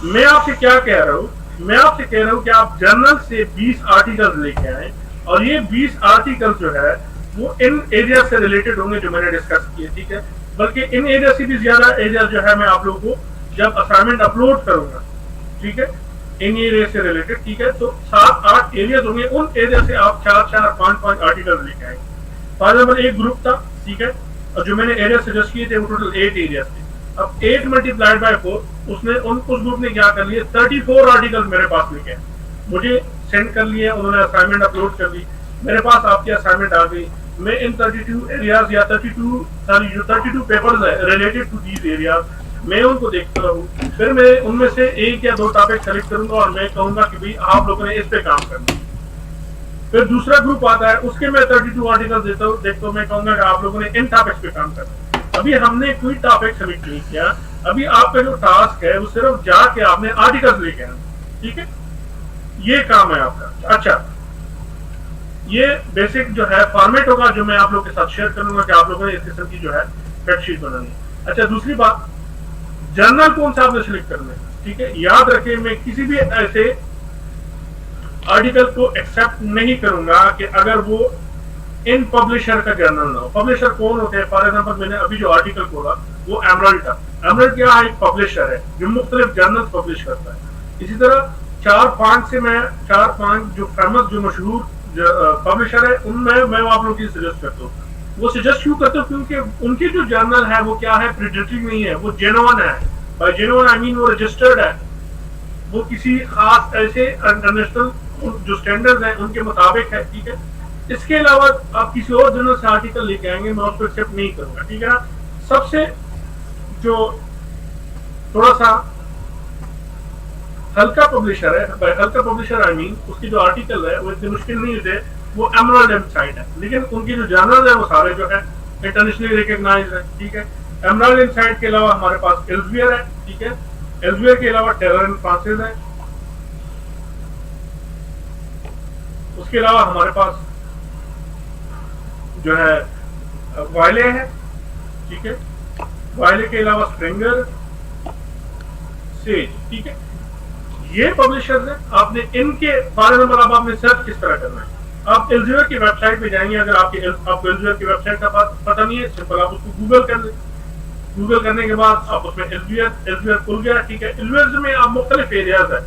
मैं आपसे क्या कह रहा हूँ, मैं आपसे कह रहा हूँ कि आप जर्नल से 20 आर्टिकल्स लेके आए, और ये 20 आर्टिकल जो है वो इन एरिया से रिलेटेड होंगे जो मैंने डिस्कस किए, ठीक है। बल्कि इन एरिया से भी ज्यादा एरिया जो है मैं आप लोगों को जब असाइनमेंट अपलोड करूंगा, ठीक है, इन एरिया से रिलेटेड, ठीक है, तो 7-8 एरियाज होंगे, उन एरिया से आप 4-4, 5-5 आर्टिकल लेके आएंगे। फॉर एग्जाम्पल एक ग्रुप था, ठीक है, और जो मैंने एरिया सजेस्ट किए थे वो टोटल 8 एरिया थे। अब 8 मल्टीप्लाइड बाय 4, उसने उस ग्रुप ने क्या कर लिया, 34 आर्टिकल मेरे पास लेके आए, मुझे सेंड कर लिए, उन्होंने असाइनमेंट अपलोड कर दी, मेरे पास आपकी असाइनमेंट आ गई। मैं इन 32 एरियाज या 32 पेपर्स है रिलेटेड टू दीज एरियाज, मैं उनको देखता रहूँ, फिर मैं उनमें से 1 या 2 टॉपिक सेलेक्ट करूंगा और मैं कहूंगा कि भाई आप लोगों ने इस पे काम करना। फिर दूसरा ग्रुप आता है, उसके मैं 32 आर्टिकल देता हूँ, देखता हूँ, मैं कहूंगा कि आप लोगों ने इन टॉपिक्स पे काम करना। अभी हमने कोई टॉपिक सबमिट नहीं किया, अभी आपका जो टास्क है वो सिर्फ जाके आपने आर्टिकल्स लेके आना, ठीक है, ये काम है आपका। अच्छा, ये बेसिक जो है फॉर्मेट होगा जो मैं आप लोगों के साथ शेयर करूंगा कि आप लोगों ने इस किस्म की जो है स्प्रेडशीट बनानी है। अच्छा, दूसरी बात, जर्नल कौन सा आपने सिलेक्ट करना है, ठीक है, याद रखें मैं किसी भी ऐसे आर्टिकल को एक्सेप्ट नहीं करूंगा कि अगर वो इन पब्लिशर का जर्नल ना हो। पब्लिशर कौन होते हैं, फॉर एग्जाम्पल मैंने अभी जो आर्टिकल बोला वो एमराल्ड था। एमराल्ड क्या है, एक पब्लिशर है जो मुख्तलिफ जर्नल पब्लिश करता है। इसी तरह 4-5 जो फेमस जो मशहूर पब्लिशर है उनमें मैं आप लोगों की सजेस्ट करता हूँ। वो सजेस्ट क्यों करते हो, क्योंकि उनके जो जर्नल है वो क्या है, प्रिडेटरी नहीं है, वो जेन्युइन है। बाय जेन्युइन आई मीन वो रजिस्टर्ड है, वो किसी खास ऐसे इंटरनेशनल जो स्टैंडर्ड्स हैं उनके मुताबिक है, ठीक है। इसके अलावा आप किसी और जर्नल से आर्टिकल लेके आएंगे, मैं उसको एक्सेप्ट नहीं करूंगा, ठीक है ना। सबसे जो थोड़ा सा हल्का पब्लिशर है, हल्का पब्लिशर आई मीन उसकी जो आर्टिकल है वो इतनी मुश्किल नहीं होते, वो एमराल्ड इनसाइट है, लेकिन उनकी जो जर्नल है वो सारे जो है इंटरनेशनली रिकॉग्नाइज्ड है, ठीक है। एमराल्ड इनसाइट के अलावा हमारे पास एल्सेवियर है, ठीक है। एल्सेवियर के अलावा टेलर एंड फ्रांसिस है, उसके अलावा हमारे पास जो है वायले है, ठीक है। वायले के अलावा स्प्रिंगर, सेज, ठीक है। ये पब्लिशर्स हैं, आपने इनके बारे में अब आपने सर्च किस तरह करना है। आप एल्सेवियर की वेबसाइट पे जाएंगे, अगर आपको एल्सेवियर की वेबसाइट का पता नहीं है, सिंपल आप उसको गूगल कर लें। गूगल करने के बाद आप उसमें एल्सेवियर खुल गया, ठीक है। एल्सेवियर में आप मुख्तलिफ एरियाज है,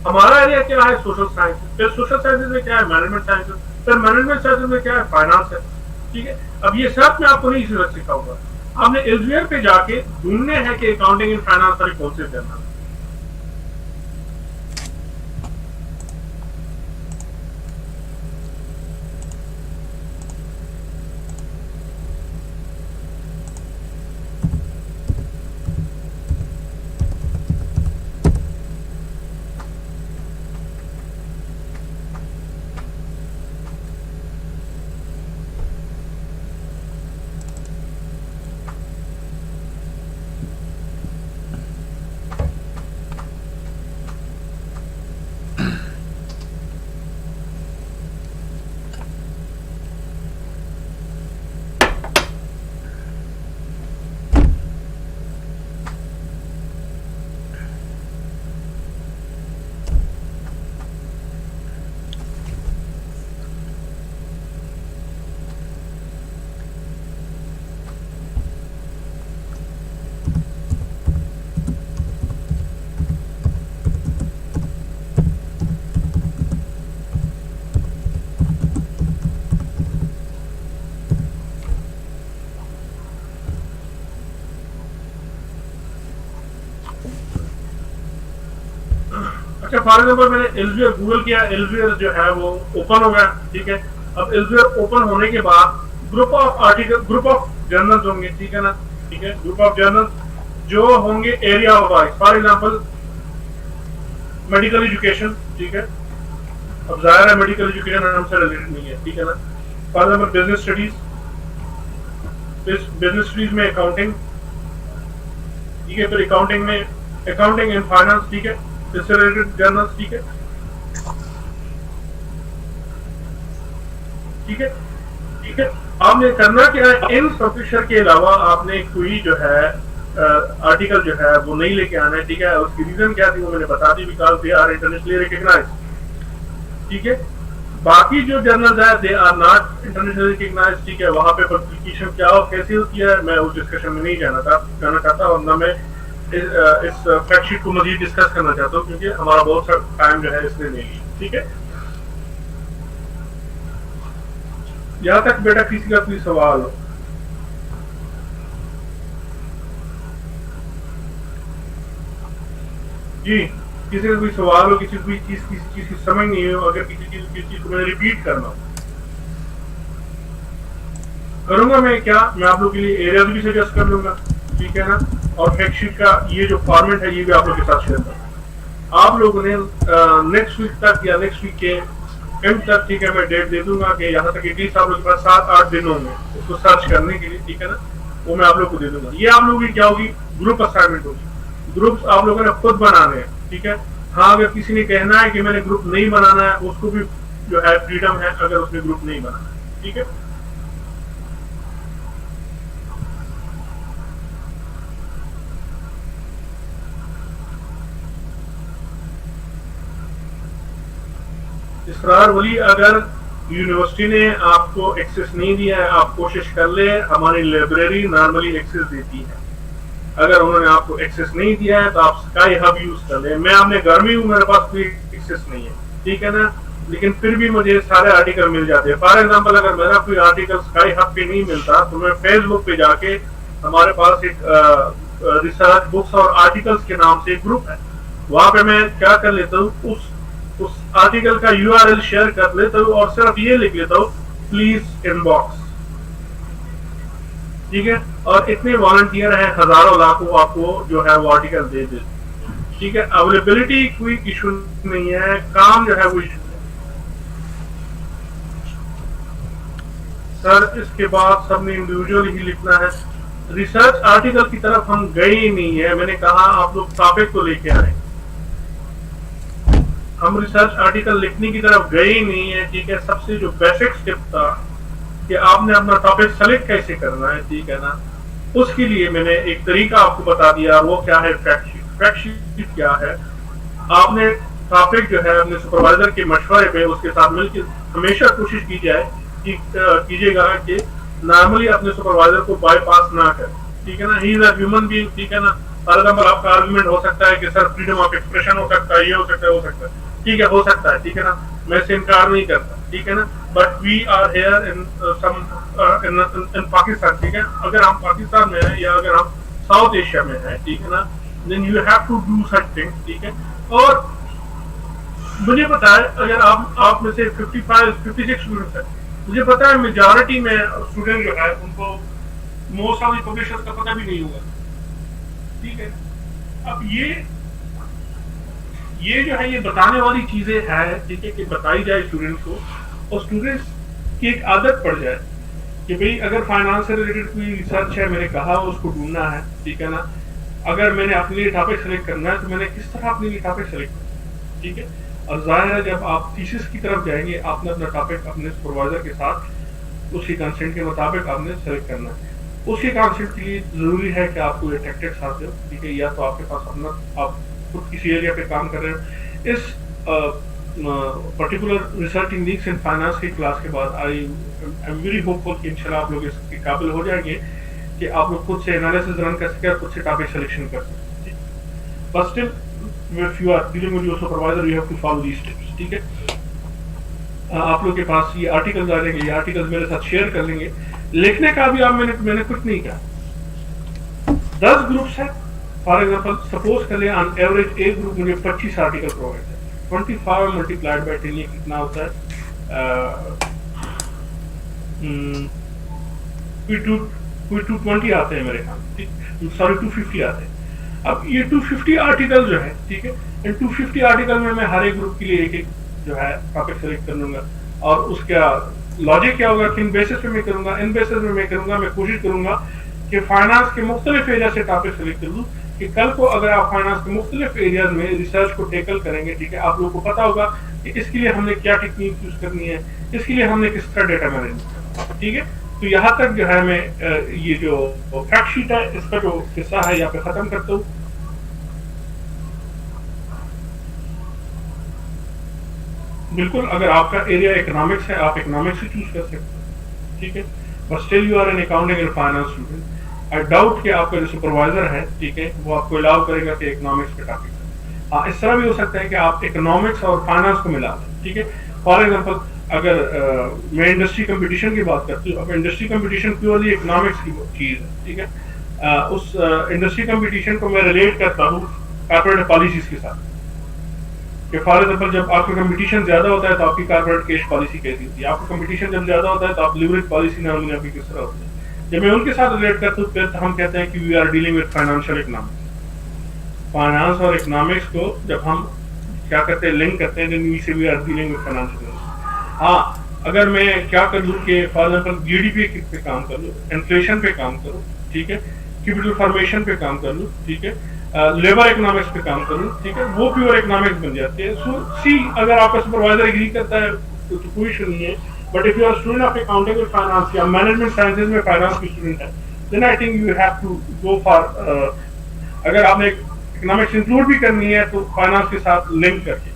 हमारा एरिया क्या है, सोशल साइंस, फिर सोशल साइंसेज में क्या है, मैनेजमेंट साइंसेज, फिर मैनेजमेंट साइंसेज में क्या है, फाइनेंस है, ठीक है। अब ये सब मैं आपको नहीं सिर्फ सिखाऊंगा, आपने एल्सेवियर पे जाके ढूंढने हैं कि अकाउंटिंग एंड फाइनेंस वाली कौन से करना है। अच्छा, फॉर एग्जाम्पल मैंने एल्सेवियर गूगल किया, एल्सेवियर जो है वो ओपन हो गया, ठीक है। अब एल्सेवियर ओपन होने के बाद group of article, group of journals होंगे, ठीक है ना, ठीक है। ग्रुप ऑफ जर्नल्स जो होंगे area wise, for example medical education, ठीक है। अब जाहिर है मेडिकल एजुकेशन हमसे रिलेटेड नहीं है, ठीक है ना। For example business studies, business studies में अकाउंटिंग, ठीक है। फिर अकाउंटिंग में अकाउंटिंग एंड फाइनेंस, ठीक है, इससे रिलेटेड जर्नल्स, ठीक है, ठीक है, ठीक है। आपने करना क्या है, इन पब्लिशर के अलावा आपने कोई जो है आर्टिकल जो है वो नहीं लेके आना है, ठीक है। उसकी रीजन क्या थी वो मैंने बता दी, because they are internationally recognised, ठीक है। बाकी जो जर्नल्स है they are not internationally recognised, ठीक है। वहां पे पब्लिकेशन क्या हो, कैसे होती है, मैं उस डिस्कशन में नहीं जाना चाहता और ना मैं इस फैक्टशीट को मजीद डिस्कस करना चाहता हूँ, क्योंकि हमारा बहुत सा टाइम जो है इसमें नहीं है, ठीक है। यहाँ तक बेटा किसी का कोई सवाल हो? जी, किसी का कोई सवाल हो, किसी चीज की समझ नहीं हो, अगर किसी चीज को मैंने रिपीट करना हो, करूंगा मैं क्या, मैं आप लोग के लिए एरियाज भी सजेस्ट कर लूंगा, ठीक है ना। और फैक्ट शीट का ये जो फॉर्मेट है ये भी आप लोग के साथ शेयर करूंगा। आप लोगों ने नेक्स्ट वीक तक या नेक्स्ट वीक के एंड तक, ठीक है, मैं डेट दे दूंगा कि यहाँ तक एटलीस्ट आप लोग के पास 7-8 दिन होंगे उसको सर्च करने के लिए, ठीक है ना। वो मैं आप लोग को दे दूंगा। ये आप लोगों की क्या होगी, ग्रुप असाइनमेंट होगी। ग्रुप्स आप लोगों ने खुद बनाने हैं, ठीक है। हाँ, अगर किसी ने कहना है कि मैंने ग्रुप नहीं बनाना है, उसको भी जो है फ्रीडम है, अगर उसने ग्रुप नहीं बनाना है, ठीक है। इसरार वली, अगर यूनिवर्सिटी ने आपको एक्सेस नहीं दिया है, आप कोशिश कर ले, हमारी लाइब्रेरी नॉर्मली एक्सेस देती है। अगर उन्होंने आपको एक्सेस नहीं दिया है तो आप स्काई हब यूज कर ले। मैं अपने घर में हूँ, मेरे पास कोई एक्सेस नहीं है, ठीक है ना, लेकिन फिर भी मुझे सारे आर्टिकल मिल जाते हैं। फॉर एग्जाम्पल, अगर मेरा कोई आर्टिकल स्काई हब पे नहीं मिलता तो मैं फेसबुक पे जाके, हमारे पास एक रिसर्च बुक्स और आर्टिकल्स के नाम से एक ग्रुप है, वहां पे मैं क्या कर लेता हूँ, उस आर्टिकल का यूआरएल शेयर कर लेता हूँ और सिर्फ ये लिख लेता हूँ, प्लीज इनबॉक्स, ठीक है। और इतने वॉलंटियर हैं, हजारों लाखों, आपको जो है वो आर्टिकल दे दे, ठीक है। अवेलेबिलिटी कोई इशू नहीं है, काम जो है वो इशू है। सर इसके बाद सबने इंडिविजुअल ही लिखना है। रिसर्च आर्टिकल की तरफ हम गए ही नहीं है, मैंने कहा आप लोग टॉपिक को लेके आए, हम रिसर्च आर्टिकल लिखने की तरफ गए ही नहीं है, ठीक है। सबसे जो बेसिक स्टेप था कि आपने अपना टॉपिक सेलेक्ट कैसे करना है, ठीक है ना, उसके लिए मैंने एक तरीका आपको बता दिया, वो क्या है, फैक्ट शीट। फैक्ट शीट क्या है, आपने टॉपिक जो है अपने सुपरवाइजर के मशवरे पे उसके साथ मिलकर हमेशा कोशिश कीजिएगा कि नॉर्मली अपने सुपरवाइजर को बाईपास ना करें, ठीक है ना। He is a human being, ठीक है ना। फॉर एग्जाम्पल, आपका आर्गुमेंट हो सकता है कि सर फ्रीडम ऑफ एक्सप्रेशन हो सकता है, ये हो सकता है, ठीक है, हो सकता है, ठीक है ना, मैं इसे इनकार नहीं करता, ठीक है ना। But we are here in Pakistan, ठीक है। अगर हम पाकिस्तान में हैं या अगर हम साउथ एशिया में हैं, ठीक है ना, then you have to do such things, ठीक है। और मुझे पता है, अगर आप में से 56 स्टूडेंट्स हैं, मुझे पता है मेजॉरिटी में स्टूडेंट जो है उनको मोस्ट ऑफ द पब्लिशर्स का पता भी नहीं होगा, ठीक है। अब ये जो है ये बताने वाली चीजें हैं, ठीक है, कि बताई जाए स्टूडेंट्स को, और स्टूडेंट्स की एक आदत पड़ जाए कि भाई अगर फाइनेंस से रिलेटेड कोई रिसर्च है, मैंने कहा उसको ढूंढना है, ठीक है ना। अगर मैंने अपने लिए टॉपिक सेलेक्ट करना है तो मैंने किस तरह अपने लिए टॉपिक सेलेक्ट करना, ठीक है। और जाहिर है जब आप थीसिस की तरफ जाएंगे, आपने अपना टॉपिक अपने सुपरवाइजर के साथ उसकी कंसेंट के मुताबिक आपने सेलेक्ट करना है। उसके कंसेंट के लिए जरूरी है कि आपको ये टेक्टिक्स आते हो, ठीक है, या तो आपके पास अपना आप खुद किसी एरिया पे काम कर रहे हो। इस particular research in leaks and finance की क्लास के बाद आई एम वेरी होपफुल कि इंशाल्लाह आप लोग इसके काबिल हो जाएंगे कि आप लोग खुद से एनालिसिस रन कर सके, खुद से टॉपिक सिलेक्शन कर सके। But still if you are dealing with your supervisor, you have to follow these steps, ठीक है। आप लोग के पास ये आर्टिकल्स आ जाएंगे, ये आर्टिकल्स मेरे साथ शेयर कर लेंगे। लिखने का भी आप मैंने कुछ नहीं कहा। 10 ग्रुप्स है, फॉर एग्जांपल सपोज कर ले ऑन एवरेज एक ग्रुप मुझे 25 आर्टिकल प्रोवाइड है, 25 मल्टीप्लाइड बाय 10 ये कितना होता है, कोई 220 आते हैं मेरे ख्याल, ठीक, सॉरी 250 आते हैं। अब ये 250 आर्टिकल जो है, ठीक है, इन 250 आर्टिकल में मैं हर एक ग्रुप के लिए एक जो है टॉपिक सेलेक्ट कर लूंगा, और उसका लॉजिक क्या होगा, किन बेसिस पे मैं करूंगा, इन बेसिस पे मैं करूंगा, मैं कोशिश करूंगा कि फाइनेंस के मुख्तलिफ एरिया से टॉपिक सेलेक्ट कर लूँ, कि कल को अगर आप फाइनेंस के मुख्तलिफ एरियाज में रिसर्च को टैकल करेंगे, ठीक है, आप लोगों को पता होगा कि इसके लिए हमने क्या टेक्निक यूज करनी है, इसके लिए हमने किस तरह डेटा मैनेज करना, ठीक है। तो यहाँ तक जो है मैं ये जो फैक्ट शीट है इसका जो हिस्सा है यहाँ पे खत्म करता हूँ। बिल्कुल, अगर आपका एरिया इकोनॉमिक्स है, आप इकोनॉमिक्स से चूज कर सकते हैं, ठीक है, but still you are an accounting and finance student. I doubt कि आपका जो सुपरवाइजर है, ठीक है, वो आपको अलाउ करेगा कि इकोनॉमिक्स पे टॉपिक है। हाँ, इस तरह भी हो सकता है कि आप इकोनॉमिक्स और फाइनेंस को मिला दें, ठीक है। फॉर एग्जाम्पल, अगर मैं इंडस्ट्री कंपटीशन की बात करती हूँ, अब इंडस्ट्री कंपटीशन प्योरली इकोनॉमिक्स की चीज है, ठीक है। उस इंडस्ट्री कंपटीशन को मैं रिलेट करता हूँ कारपोरेट पॉलिसीज के साथ, कि फॉर एग्जाम्पल जब आपका कंपटीशन ज्यादा होता है तो आपकी कारपोरेट कैश पॉलिसी कैसी होती है, आपका कंपटीशन जब ज्यादा होता है तो आप लिवरेज पॉलिसी नॉर्मली आपकी किस तरह होती है। जब मैं उनके साथ रिलेट करता हूँ फिर तो हम कहते हैं कि we are dealing with financial economics. Finance और इकोनॉमिक्स को जब हम क्या करते हैं, लिंक करते हैं, then we say we are dealing with financial. हाँ, अगर मैं क्या कर लूँ कि फॉर एग्जाम्पल जीडीपी पे काम कर लूँ, इन्फ्लेशन पे काम करूँ, ठीक है, कैपिटल फॉर्मेशन पे काम कर लूँ, ठीक है, लेबर इकोनॉमिक्स पे काम करूँ, ठीक है, वो प्योर इकोनॉमिक्स बन जाती है। सो सी, अगर आपका सुपरवाइजर एग्री करता है तो कोई इशू नहीं है, but if you are student of accounting और फाइनेंस या मैनेजमेंट साइंसेज में फाइनेंस की स्टूडेंट है, then I think you have to go for, अगर आपने इकोनॉमिक्स इंक्लूड भी करनी है तो फाइनेंस के साथ लिंक करके।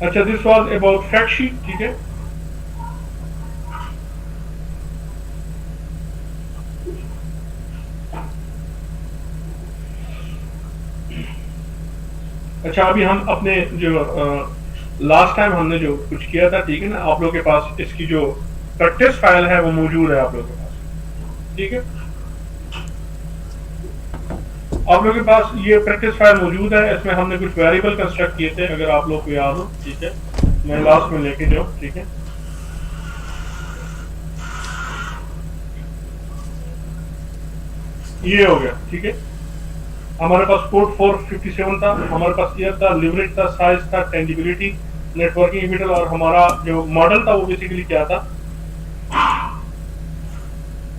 अच्छा, this was about fact sheet, ठीक है। अच्छा, अभी हम अपने जो लास्ट टाइम हमने जो कुछ किया था, ठीक है ना, आप लोगों के पास इसकी जो प्रैक्टिस फाइल है वो मौजूद है आप लोगों के पास, ठीक है। आप लोगों के पास ये प्रैक्टिस फाइल मौजूद है, इसमें हमने कुछ वेरिएबल कंस्ट्रक्ट किए थे, अगर आप लोग को याद हो, ठीक है, मैं लास्ट में लेके जाऊँ, ठीक है। ये हो गया, ठीक है। हमारे पास कोड 457 था, हमारे पास ईयर था, लिवरेज था, साइज था, टेंजिबिलिटी, नेटवर्किंग कैपिटल, और हमारा जो मॉडल था वो बेसिकली क्या था,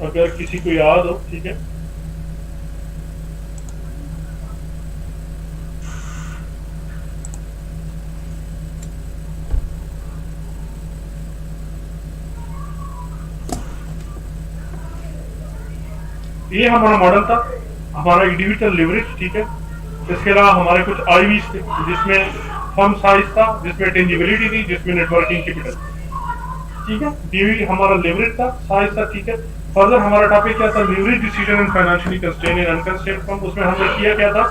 अगर किसी को याद हो, ठीक है। ये हमारा मॉडल था, हमारा इंडिविजुअल लिवरेज, ठीक है। इसके अलावा हमारे कुछ आईवीज थे जिसमें फर्म साइज था, जिसमें टेंजिबिलिटी थी, जिसमें नेटवर्किंग कैपिटल, ठीक है। डीवी हमारा लिवरेज था, साइज था, ठीक है। फर्दर हमारा टॉपिक क्या था, leverage decision and financially constraint and unconstrained firm. उसमें हमने किया क्या था,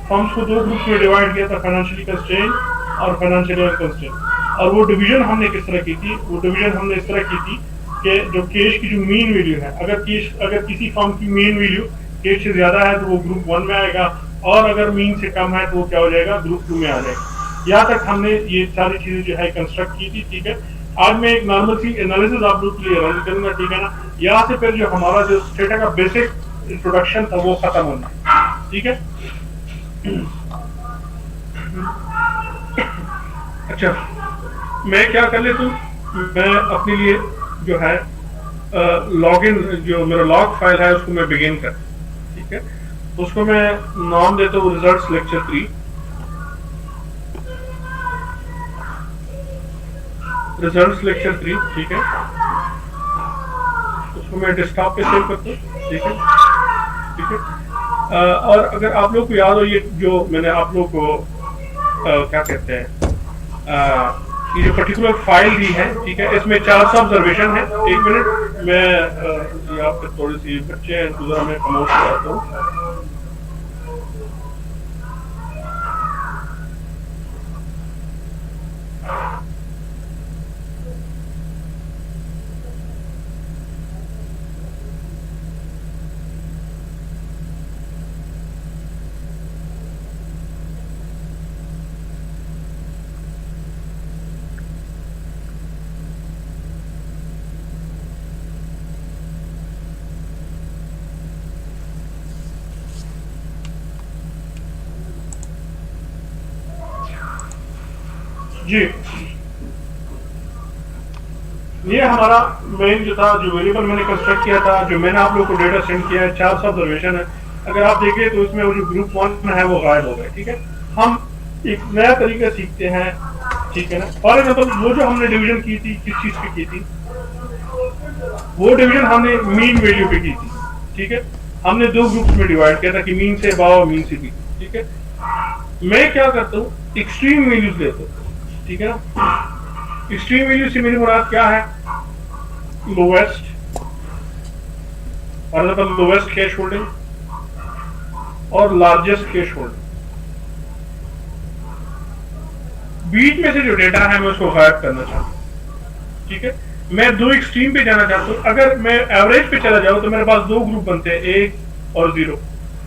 फर्म्स को दो ग्रुप में डिवाइड किया था, फाइनेंशियली कंस्ट्रेंट और फाइनेंशियली अनकंस्ट्रेंट। और वो डिवीजन हमने किस तरह की थी, वो डिवीजन हमने इस तरह की थी कि जो कैश की जो मीन वैल्यू है, अगर किसी फर्म की मीन वैल्यू कैश से ज्यादा है तो वो ग्रुप 1 में आएगा, और अगर मीन से कम है तो वो क्या हो जाएगा, ग्रुप 2 में आ जाएगा। यहाँ तक हमने ये सारी चीजें जो है कंस्ट्रक्ट की थी, ठीक है। आज मैं एक नॉर्मल सी एनालिसिस आप लोग के लिए रन करूंगा, ठीक है ना। यहाँ से फिर जो हमारा जो स्टेटा का बेसिक इंट्रोडक्शन था वो खत्म होना, ठीक है। अच्छा, मैं क्या कर लेता हूँ, मैं अपने लिए जो है लॉगिन, जो मेरा लॉग फाइल है उसको मैं बिगिन कर, ठीक है। उसको मैं नाम देता हूँ रिजल्ट्स लेक्चर 3, रिजल्ट्स लेक्चर 3, ठीक है। उसको मैं डेस्कटॉप पे सेव करता हूँ, ठीक है, ठीक है। और अगर आप लोग को याद हो, ये जो मैंने आप लोग को क्या कहते हैं, ये जो पर्टिकुलर फाइल दी है, ठीक है, इसमें 400 ऑब्जर्वेशन है। एक मिनट, मैं यहाँ पे थोड़ी सी बच्चे हैं तो मैं प्रमोट कराता हूँ। जी, ये हमारा मेन जो था, जो वेरिएबल मैंने कंस्ट्रक्ट किया था, जो मैंने आप लोग को डेटा सेंड किया है, 400 ऑब्जर्वेशन है। अगर आप देखें तो इसमें वो जो ग्रुप 1 है वो गायब हो गए, ठीक है। हम एक नया तरीका सीखते हैं, ठीक है ना। फॉर एग्जाम्पल वो जो हमने डिवीजन की थी, किस चीज पे की थी, वो डिवीजन हमने मीन वैल्यू पे की थी, ठीक है। हमने दो ग्रुप्स में डिवाइड किया था कि मीन से अबव, मीन से बीलो, ठीक है। मैं क्या करता हूँ, एक्सट्रीम वैल्यूज लेता हूँ, ठीक है ना। एक्सट्रीम वैल्यू से मेरी मुराद क्या है, lowest, for example lowest cash holding और लार्जेस्ट कैश होल्डिंग। बीच में से जो डेटा है मैं उसको गायब करना चाहता हूँ, ठीक है। मैं दो एक्सट्रीम पे जाना चाहता हूँ। अगर मैं एवरेज पे चला जाऊँ तो मेरे पास दो ग्रुप बनते हैं, एक और 0।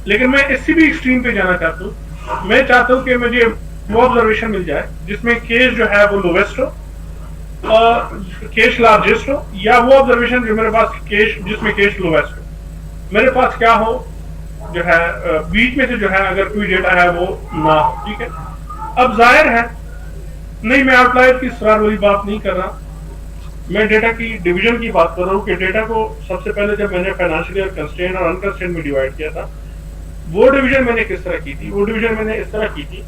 लेकिन मैं इससे भी एक्सट्रीम पे जाना चाहता हूँ, मैं चाहता हूँ कि मुझे वो ऑब्जर्वेशन मिल जाए जिसमें केस जो है वो लोवेस्ट हो और केस लार्जेस्ट हो, या वो ऑब्जर्वेशन जो मेरे पास केस जिसमें केस लोवेस्ट हो। मेरे पास क्या हो जो है बीच में से जो है अगर कोई डेटा है वो ना हो, ठीक है। अब जाहिर है नहीं, मैं आउटलायर की इसरार वाली बात नहीं कर रहा, मैं डेटा की डिवीजन की बात कर रहा हूँ कि डेटा को सबसे पहले जब मैंने फाइनेंशियली और कंस्ट्रेंट और अनकंस्ट्रेंट में डिवाइड किया था, वो डिवीजन मैंने किस तरह की थी? वो डिवीजन मैंने इस तरह की थी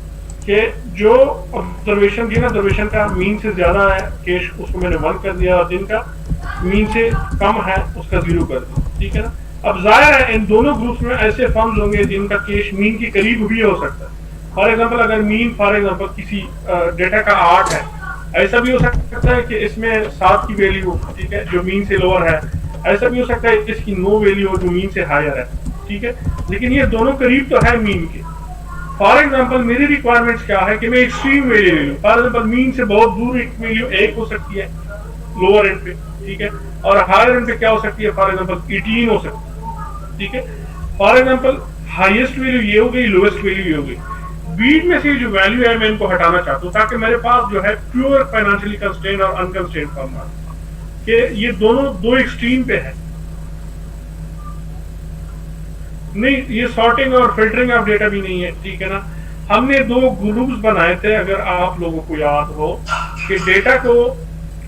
कि जो ऑब्जर्वेशन जिन ऑब्जर्वेशन का मीन से ज्यादा है केस उसको मैंने 1 कर दिया, और जिनका मीन से कम है उसका 0 कर दिया, ठीक है ना। अब जाहिर है इन दोनों ग्रुप्स में ऐसे फर्म्स होंगे जिनका केस मीन के करीब भी हो सकता है। फॉर एग्जांपल अगर मीन फॉर एग्जांपल किसी डेटा का 8 है, ऐसा भी हो सकता है कि इसमें 7 की वैल्यू, ठीक है, जो मीन से लोअर है। ऐसा भी हो सकता है इसकी 9 वैल्यू हो जो मीन से हायर है, ठीक है। लेकिन ये दोनों करीब तो है मीन के। फॉर एग्जांपल मेरी रिक्वायरमेंट्स क्या है कि मैं एक्सट्रीम वैल्यू ले लूं। फॉर एग्जांपल मीन से बहुत दूर एक वैल्यू 1 हो सकती है लोअर एंड पे, ठीक है, और हायर एंड पे क्या हो सकती है? फॉर एग्जांपल 18 हो सकती है, ठीक है। फॉर एग्जांपल हाईएस्ट वैल्यू ये हो गई, लोएस्ट वैल्यू ये हो गई। बीच में से जो वैल्यू है मैं इनको हटाना चाहता हूँ ताकि मेरे पास जो है प्योर फाइनेंशियली कंस्ट्रेंट और अनकंस्ट्रेंट फॉर्म आ, कि ये दोनों दो एक्सट्रीम पे है। नहीं, ये सॉर्टिंग और फिल्टरिंग ऑफ डेटा भी नहीं है, ठीक है ना। हमने 2 ग्रुप्स बनाए थे, अगर आप लोगों को याद हो, कि डेटा को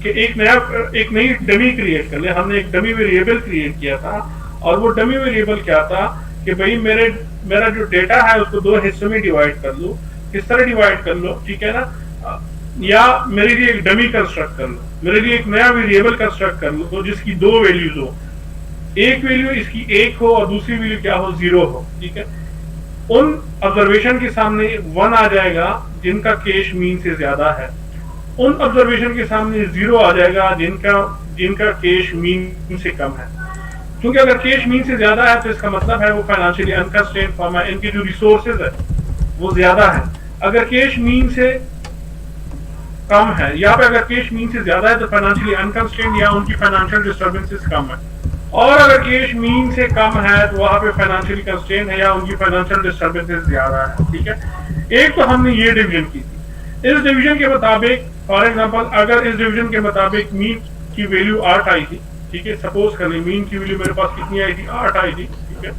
कि एक नई डमी क्रिएट कर ले। हमने एक डमी वेरिएबल क्रिएट किया था, और वो डमी वेरिएबल क्या था कि भाई मेरा जो डेटा है उसको 2 हिस्सों में डिवाइड कर लो। किस तरह डिवाइड कर लो, ठीक है ना, या मेरे लिए एक डमी कंस्ट्रक्ट कर लो, मेरे लिए एक नया वेरिएबल कंस्ट्रक्ट कर लो जिसकी 2 वैल्यूज हो, एक वैल्यू इसकी 1 हो और दूसरी वैल्यू क्या हो, 0 हो, ठीक है। उन ऑब्जर्वेशन के सामने 1 आ जाएगा जिनका केस मीन से ज्यादा है, उन ऑब्जर्वेशन के सामने 0 आ जाएगा जिनका केस मीन से कम है। क्योंकि अगर केस मीन से ज्यादा है तो इसका मतलब है वो फाइनेंशियली अनकंस्ट्रेंट फॉर्म है, इनके जो रिसोर्सेज है वो ज्यादा है। अगर केस मीन से कम है, यहाँ पे अगर केस मीन से ज्यादा है तो फाइनेंशियली अनकंस्ट्रेंट या उनकी फाइनेंशियल डिस्टर्बेंसेस कम है, और अगर केस मीन से कम है तो वहां पे फाइनेंशियली कंस्ट्रेंट है या उनकी फाइनेंशियल डिस्टर्बेंसेस ज्यादा है, ठीक है। एक तो हमने ये डिवीजन की थी। इस डिवीजन के मुताबिक फॉर एग्जांपल अगर इस डिवीजन के मुताबिक मीन की वैल्यू 8 आई थी, ठीक है, सपोज कर लें मीन की वैल्यू मेरे पास कितनी आई थी, 8 आई थी, ठीक है।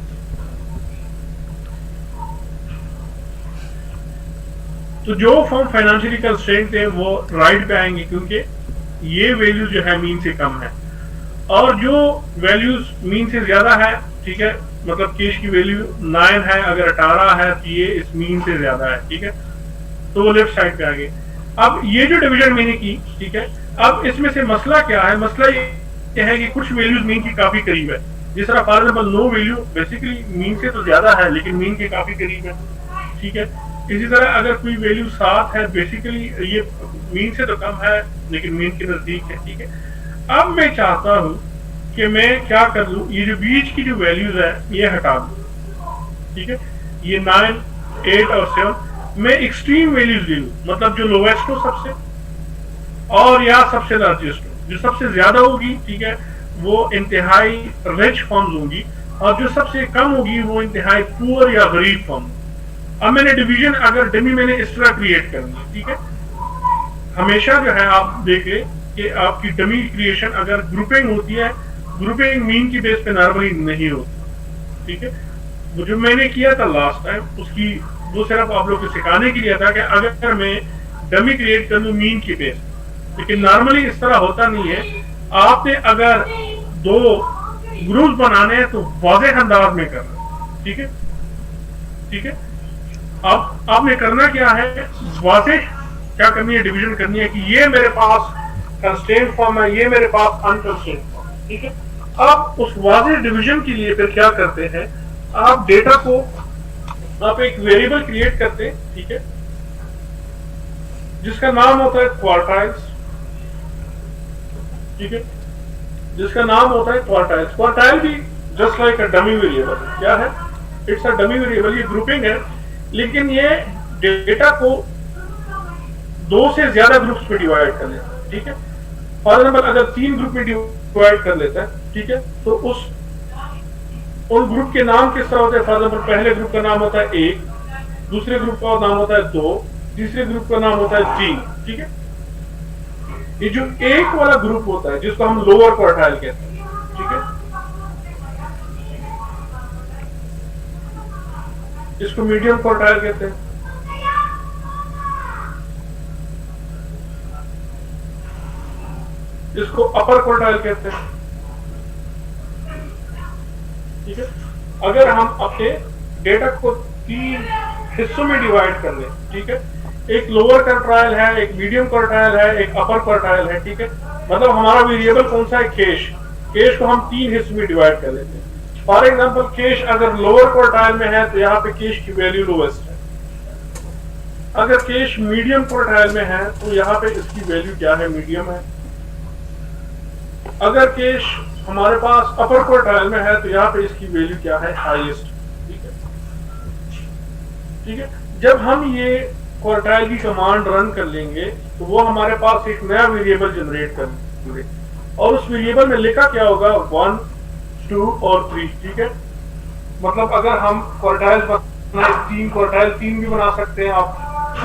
तो जो फॉर्म फाइनेंशियली कंस्ट्रेंट थे वो राइट पे आएंगे क्योंकि ये वैल्यू जो है मीन से कम है, और जो वैल्यूज मीन से ज्यादा है, ठीक है, मतलब केस की वैल्यू 9 है, अगर 18 है तो ये इस मीन से ज्यादा है, ठीक है, तो वो लेफ्ट साइड पे आ गए। अब ये जो डिवीजन मैंने की, ठीक है, अब इसमें से मसला क्या है? मसला ये है कि कुछ वैल्यूज मीन की काफी करीब है, जिस तरह for example no value basically mean से तो ज्यादा है लेकिन मीन के काफी करीब है, ठीक है। इसी तरह अगर कोई वैल्यू 7 है, बेसिकली ये मीन से तो कम है लेकिन मीन के नजदीक है, ठीक है। अब मैं चाहता हूं कि मैं क्या कर लूं, ये जो बीच की जो वैल्यूज है ये हटा दूं, ठीक है, ये 9, 8 और 7 मैं एक्सट्रीम वैल्यूज ले लूं, मतलब जो लोवेस्ट हो सबसे, और या सबसे लार्जेस्ट हो। जो सबसे ज्यादा होगी, ठीक है, वो इंतहाई रिच फॉर्म्स होंगी, और जो सबसे कम होगी वो इंतहाई पुअर या गरीब फॉर्म। अब मैंने डिवीजन अगर डमी मैंने इस तरह क्रिएट करनी है, ठीक है। हमेशा जो है आप देख ले कि आपकी डमी क्रिएशन अगर ग्रुपिंग होती है, ग्रुपिंग मीन की बेस पे नॉर्मली नहीं होती, ठीक है। वो जो मैंने किया था लास्ट टाइम उसकी वो सिर्फ आप लोग को सिखाने के लिए था कि अगर मैं डमी क्रिएट कर लूं मीन की बेस, लेकिन नॉर्मली इस तरह होता नहीं है। आपने अगर 2 ग्रुप बनाने हैं तो वाज़ेह अंदाज में करना, ठीक है, ठीक है। अब आपने करना क्या है, वाज़ेह क्या करनी है, डिवीजन करनी है कि ये मेरे पास कंस्ट्रेंट फॉर्म है, ये मेरे पास अनकंस्ट्रेंट फॉर्म, ठीक है। अब उस वाज़ेह डिवीजन के लिए फिर क्या करते हैं, आप डेटा को आप एक वेरिएबल क्रिएट करते हैं, ठीक है, जिसका नाम होता है क्वार्टाइल्स, ठीक है, जिसका नाम होता है क्वार्टाइल्स। क्वार्टाइल भी just like a dummy variable, क्या है, इट्स अ डमी वेरिएबल, ये ग्रुपिंग है, लेकिन ये डेटा को 2 से ज्यादा ग्रुप्स में डिवाइड कर लेता है, ठीक है। फॉर एग्जाम्पल अगर 3 ग्रुप में डिवाइड कर लेता है, ठीक है, तो उन ग्रुप के नाम किस तरह होते हैं? फॉर एग्जाम्पल पहले ग्रुप का नाम होता है 1, दूसरे ग्रुप का नाम होता है 2, तीसरे ग्रुप का नाम होता है 3। ठीक है, ये जो 1 वाला ग्रुप होता है जिसको हम लोअर क्वार्टाइल कहते हैं, ठीक है, इसको मीडियम क्वार्टाइल कहते हैं। इसको अपर क्वार्टाइल कहते हैं। ठीक है, अगर हम अपने डेटा को 3 हिस्सों में डिवाइड कर लें, ठीक है, एक लोअर क्वार्टाइल है, एक मीडियम क्वार्टाइल है, एक अपर क्वार्टाइल है। ठीक है, मतलब हमारा वेरिएबल कौन सा है? कैश। कैश को हम 3 हिस्सों में डिवाइड कर लेते हैं। फॉर एग्जांपल कैश अगर लोअर क्वार्टाइल में है तो यहाँ पे कैश की वैल्यू लोवेस्ट है। अगर कैश मीडियम क्वार्टाइल में है तो यहाँ पे इसकी वैल्यू क्या है? मीडियम है। अगर कैश हमारे पास अपर क्वार्टाइल में है तो यहाँ पे इसकी वैल्यू क्या है? हाईएस्ट। ठीक है, ठीक है, जब हम ये क्वार्टाइल की कमांड रन कर लेंगे तो वो हमारे पास एक नया वेरिएबल जनरेट करेंगे और उस वेरिएबल में लिखा क्या होगा? 1, 2 और 3। ठीक है, मतलब अगर हम क्वार्टाइल बनाए 3, क्वार्टाइल 3 भी बना सकते हैं आप,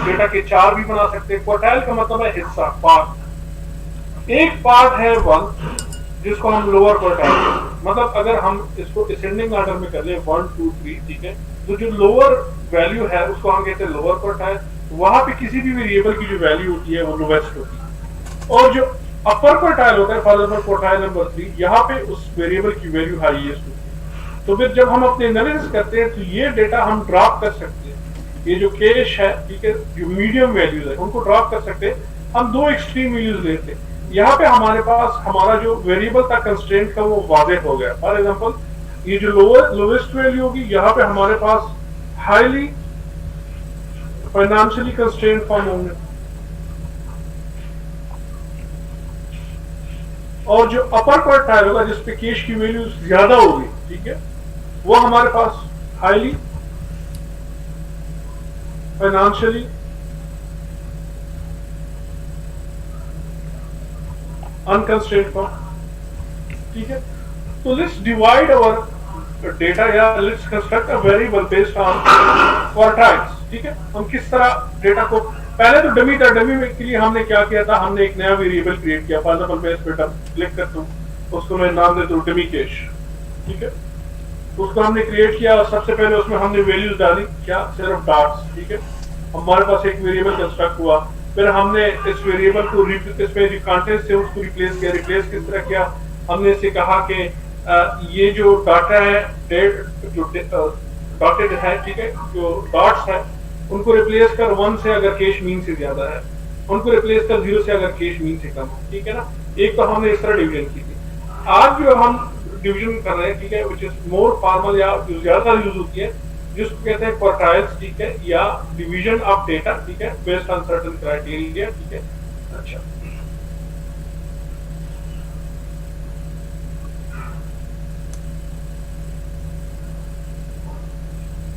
डेटा के 4 भी बना सकते हैं। क्वार्टाइल का मतलब है हिस्सा, पार्ट। एक पार्ट है 1 जिसको हम लोअर क्वार्टाइल कहते हैं। मतलब अगर हम इसको असेंडिंग ऑर्डर में कर ले 1, 2, 3, ठीक है, तो जो लोअर वैल्यू है उसको हम कहते हैं लोअर क्वार्टाइल। वहां पे किसी भी वेरिएबल की जो वैल्यू होती है वो लोवेस्ट होती है। और जो अपर क्वार्टाइल होता है, फॉर एग्जांपल क्वार्टाइल नंबर 3, यहाँ पे उस वेरिएबल की वैल्यू हाईएस्ट होती है। तो फिर जब हम अपने एनालिसिस करते हैं तो ये डेटा हम ड्रॉप कर सकते हैं। ये जो कैश है, ठीक है, जो मीडियम वैल्यूज है उनको ड्रॉप कर सकते हैं। हम 2 एक्सट्रीम वैल्यूज लेते हैं। यहाँ पे हमारे पास हमारा जो वेरिएबल था कंस्ट्रेंट का वो वाज़ेह हो गया। फॉर एग्जांपल ये जो लोवेस्ट वैल्यू होगी यहाँ पे हमारे पास हाईली फाइनेंशियली कंस्ट्रेंट फॉर्म होंगे, और जो अपर क्वार्टाइल होगा जिसपे कैश की वैल्यू ज्यादा होगी, ठीक है, वो हमारे पास हाईली फाइनेंशियली अनकंस्ट्रेंट फॉर्म। ठीक है, तो लेट्स डिवाइड अवर डेटा या let's construct a variable based on quartiles. ठीक है, हम किस तरह डेटा को, पहले तो डमी था, डमी के लिए हमने क्या किया था? हमने एक नया वेरिएबल क्रिएट किया। फॉर एग्जांपल मैं इस पे क्लिक करता हूं, उसको मैं नाम देता हूं डमी कैश। ठीक है, उसको हमने क्रिएट किया और सबसे पहले उसमें हमने वैल्यूज डाली, क्या? सिर्फ डॉट्स। ठीक है, हमारे पास एक वेरिएबल कंस्ट्रक्ट हुआ। फिर हमने इस वेरिएबल को इसमें जो कंटेंट्स थे उसको रिप्लेस किया। रिप्लेस किस तरह किया? हमने इसे कहा कि ये जो डाटा है, जो डॉटेड है, ठीक है, जो डॉट्स है उनको रिप्लेस कर 1 से अगर कैश मीन से ज्यादा है, उनको रिप्लेस कर 0 से अगर कैश मीन से कम है। ठीक है ना, एक तो हमने इस तरह डिवीजन की थी। आज जो हम डिवीजन कर रहे हैं, ठीक है, विच इज मोर फॉर्मल या जो ज्यादा यूज होती है, जिसको कहते हैं क्वार्टाइल्स। ठीक है, या डिवीजन ऑफ डेटा। ठीक है, बेस्ड ऑन सर्टेन क्राइटेरिया। ठीक है, अच्छा,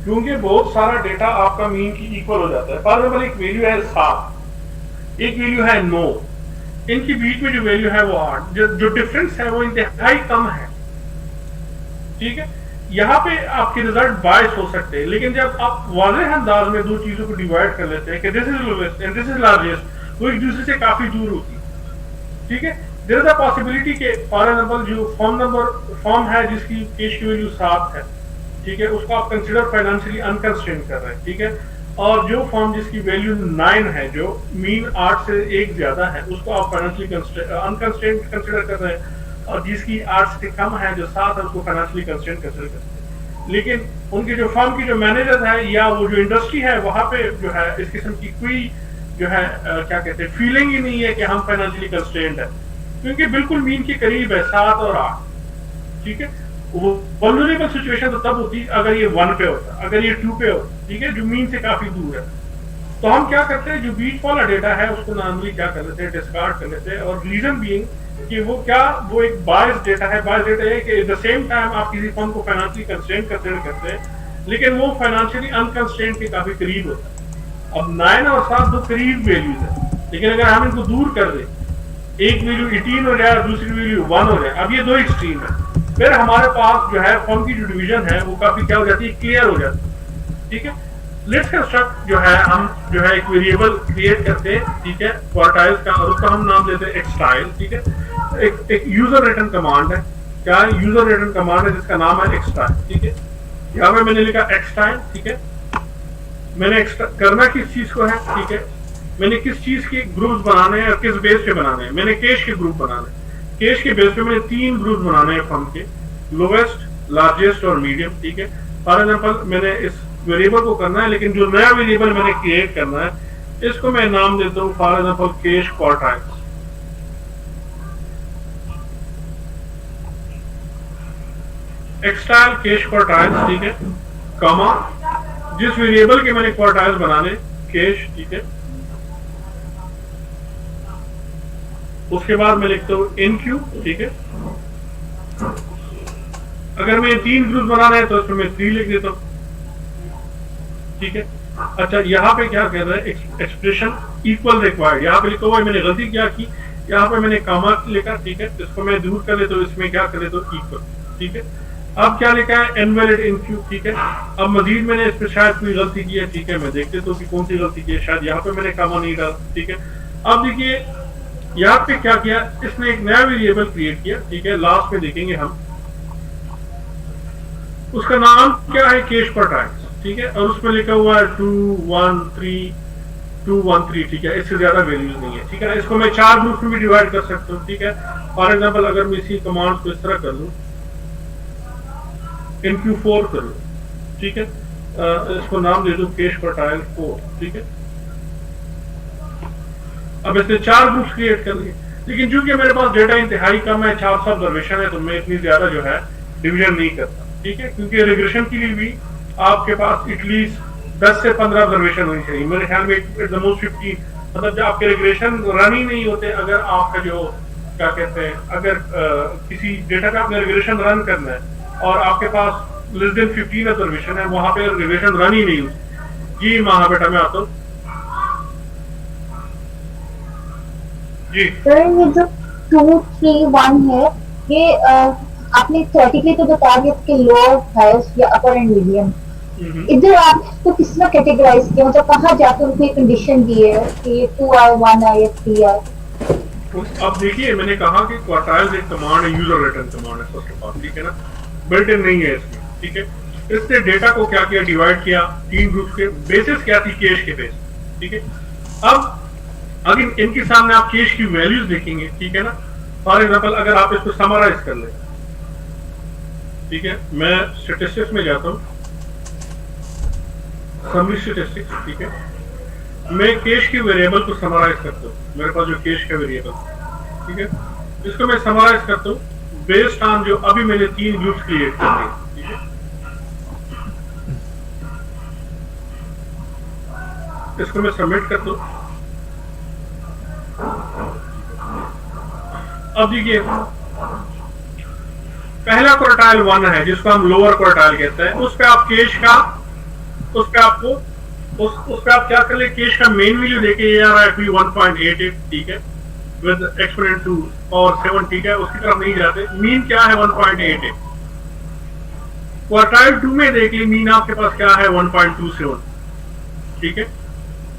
क्योंकि बहुत सारा डेटा आपका मीन की इक्वल हो जाता है। फॉर एग्जाम्पल एक वैल्यू है 7, एक वैल्यू है 9, इनके बीच में जो वैल्यू है वो 8, जो डिफरेंस है वो इंतहाई कम है। ठीक है, यहाँ पे आपके रिजल्ट बायस हो सकते हैं, लेकिन जब आप वाज़ेह अंदाज में दो चीजों को डिवाइड कर लेते हैं कि this is lowest and this is largest, वो एक दूसरे से काफी दूर होती है। ठीक है, देयर इज अ पॉसिबिलिटी के फॉर एग्जांपल जो फॉर्म है जिसकी कैश की वैल्यू 7 है, ठीक है, उसको आप कंसीडर फाइनेंशियली अनकंस्ट्रेंट कर रहे हैं। ठीक है, और जो फॉर्म जिसकी वैल्यू 9 है, जो मीन 8 से 1 ज्यादा है, उसको आप फाइनेंशियली अनकंस्ट्रेंट कंसीडर कर रहे हैं, और जिसकी 8 से कम है, जो 7 है, उसको फाइनेंशियली कंस्ट्रेंट कंसीडर करते हैं। लेकिन उनके जो फॉर्म की जो मैनेजर है या वो जो इंडस्ट्री है, वहां पे जो है इस किस्म की कोई जो है क्या कहते हैं फीलिंग ही नहीं है कि हम फाइनेंशियली कंस्ट्रेंट है, क्योंकि बिल्कुल मीन के करीब है 7 और 8। ठीक है, वो वल्नरेबल सिचुएशन तो तब होती अगर ये 1 पे होता, अगर ये 2 पे होता, ठीक है, जो मीन से काफी दूर है। तो हम क्या करते हैं, जो बीच वाला डेटा है उसको नॉर्मली क्या कर लेते हैं, डिस्कार्ड कर लेते हैं। और रीजन बीइंग कि वो एक बायस डेटा है। बायस डेटा है कि एट द सेम टाइम आप किसी फर्म को फाइनेंशियली कंस्ट्रेंट कंसीडर करते हैं, लेकिन वो फाइनेंशियली अनकंस्ट्रेंट के काफी करीब होता है। अब 9 और 7 दो करीब वैल्यूज है, लेकिन अगर हम इनको दूर कर दें, एक वैल्यू 18 हो जाए और दूसरी वैल्यू 1 हो जाए, अब ये दो एक्सट्रीम है। फिर हमारे पास जो है फर्म की जो डिवीजन है वो काफी क्या हो जाती है, क्लियर हो जाती है। ठीक है, लेट्स कंस्ट्रक्ट जो है हम जो है एक वेरिएबल क्रिएट करते हैं, ठीक है, क्वार्टाइल्स का, और उसका हम नाम देते हैं एक्सटाइल। ठीक है, एक यूजर रिटर्न कमांड है, क्या यूजर रिटर्न कमांड है जिसका नाम है एक्सटाइल। ठीक है, यहाँ पे मैंने लिखा एक्सटाइल। ठीक है, मैंने करना किस चीज को है, ठीक है, मैंने किस चीज के ग्रुप्स बनाने हैं और किस बेस पे बनाने हैं, मैंने कैश के ग्रुप बनाने हैं। कैश के बेस पे मैंने 3 ग्रुप बनाने हैं फर्म के, लोवेस्ट, लार्जेस्ट और मीडियम। ठीक है, फॉर एग्जांपल मैंने इस वेरिएबल को करना है, लेकिन जो नया वेरिएबल मैंने क्रिएट करना है इसको मैं नाम देता हूं फॉर एग्जांपल कैश क्वार्टाइल्स। एक्सटाइल कैश क्वार्टाइल्स। ठीक है, कॉमा जिस वेरिएबल के मैंने क्वार्टाइल्स बनाने कैश। ठीक है, उसके बाद मैं लिखता हूं इनक्यू। ठीक है, अगर मैं 3 ग्रुप बनाना है तो उसमें मैं 3 लिख देता हूं। ठीक है, अच्छा यहाँ पे क्या कर रहा है, एक्सप्रेशन इक्वल रिक्वायर्ड, यहाँ पे लिखा हुआ है, मैंने गलती क्या की, यहाँ पे मैंने कॉमा लिखा। ठीक है, इसको मैं दूर कर लेता हूं, इसमें क्या कर लेता हूं, इक्वल। ठीक है, अब क्या लिखा है, इनवैलिड इनक्यू। ठीक है, अब मजीद मैंने इस पे शायद कोई गलती की है। ठीक है, मैं देखते तो कि कौन सी गलती की है, शायद यहाँ पे मैंने कॉमा नहीं डाला। ठीक है, अब देखिए यहाँ पे क्या किया, इसने एक नया वेरिएबल क्रिएट किया। ठीक है, लास्ट में देखेंगे हम, उसका नाम क्या है, कैश क्वार्टाइल्स। ठीक है, और उसमें लिखा हुआ है 213। ठीक है, इससे ज्यादा वैल्यूज नहीं है। ठीक है, इसको मैं 4 ग्रुप में भी डिवाइड कर सकता हूँ। ठीक है, फॉर एग्जांपल अगर मैं इसी कमांड को इस तरह कर लूँ, NQ4 कर लूँ। ठीक है, इसको नाम दे दूं कैश क्वार्टाइल 4। ठीक है, अब इसने 4 ग्रुप्स क्रिएट कर लिए, लेकिन चूंकि मेरे पास डेटा इंतहाई कम है, 400 ऑब्जर्वेशन है, तो मैं इतनी ज्यादा जो है डिवीजन नहीं करता। ठीक है, क्योंकि रिग्रेशन के लिए भी आपके पास एटलीस्ट 10 से 15 ऑब्जर्वेशन होनी चाहिए। मेरे ख्याल में एट द मोस्ट 15, मतलब जब आपके रिग्रेशन रन ही नहीं होते, अगर आपका जो क्या कहते हैं, अगर किसी डेटा पे आपने रिग्रेशन रन करना है और आपके पास लेस देन 15 ऑब्जर्वेशन है, वहां पे रिग्रेशन रन ही नहीं होती। जी महा बेटा मैं आता हूँ जी। सर ये जो 2, 3, 1 है, ये आपने थ्योरेटिकली तो बता दिया कि लोअर, हाईएस्ट या अपर एंड मीडियम, इधर आपने इसको किस तरह कैटेगराइज किया, मतलब कहाँ जाके उनको एक कंडीशन दी है कि ये 2 आए, 1 आए या 3 आए? अब देखिए मैंने कहा कि क्वार्टाइल्स एक कमांड है, यूजर रिटर्न कमांड है फर्स्ट ऑफ ऑल। ठीक है ना, बिल्ट इन नहीं है इसमें। ठीक है, इसने डेटा को क्या किया, डिवाइड किया 3 ग्रुप के, बेसिस क्या थी, कैश के बेस। ठीक है, अब अगर इनके सामने आप कैश की वैल्यूज देखेंगे, ठीक है ना, फॉर एग्जांपल अगर आप इसको समराइज कर ले, ठीक है, मैं स्टैटिस्टिक्स में जाता हूं, समरी स्टैटिस्टिक्स। ठीक है, मैं कैश के वेरिएबल को समराइज करता हूं, मेरे पास जो कैश का वेरिएबल, ठीक है, इसको मैं समराइज करता हूं बेस्ड ऑन जो अभी मैंने 3 ग्रुप्स क्रिएट कर दिए। ठीक है, इसको मैं सबमिट करता हूं। अब देखिए पहला क्वार्टाइल 1 है जिसको हम लोअर क्वार्टाइल कहते हैं, उस पे आप कैश का, उस पे आपको उस पे आप क्या कर ले, कैश का मेन वैल्यू देके ये आ रहा है 1.88। ठीक है, विद एक्सपोनेंट 2 और 7। ठीक है, उसकी तरफ नहीं जाते, मीन क्या है 1.88। क्वार्टाइल 2 में देख ली, मीन आपके पास क्या है 1.27। ठीक है,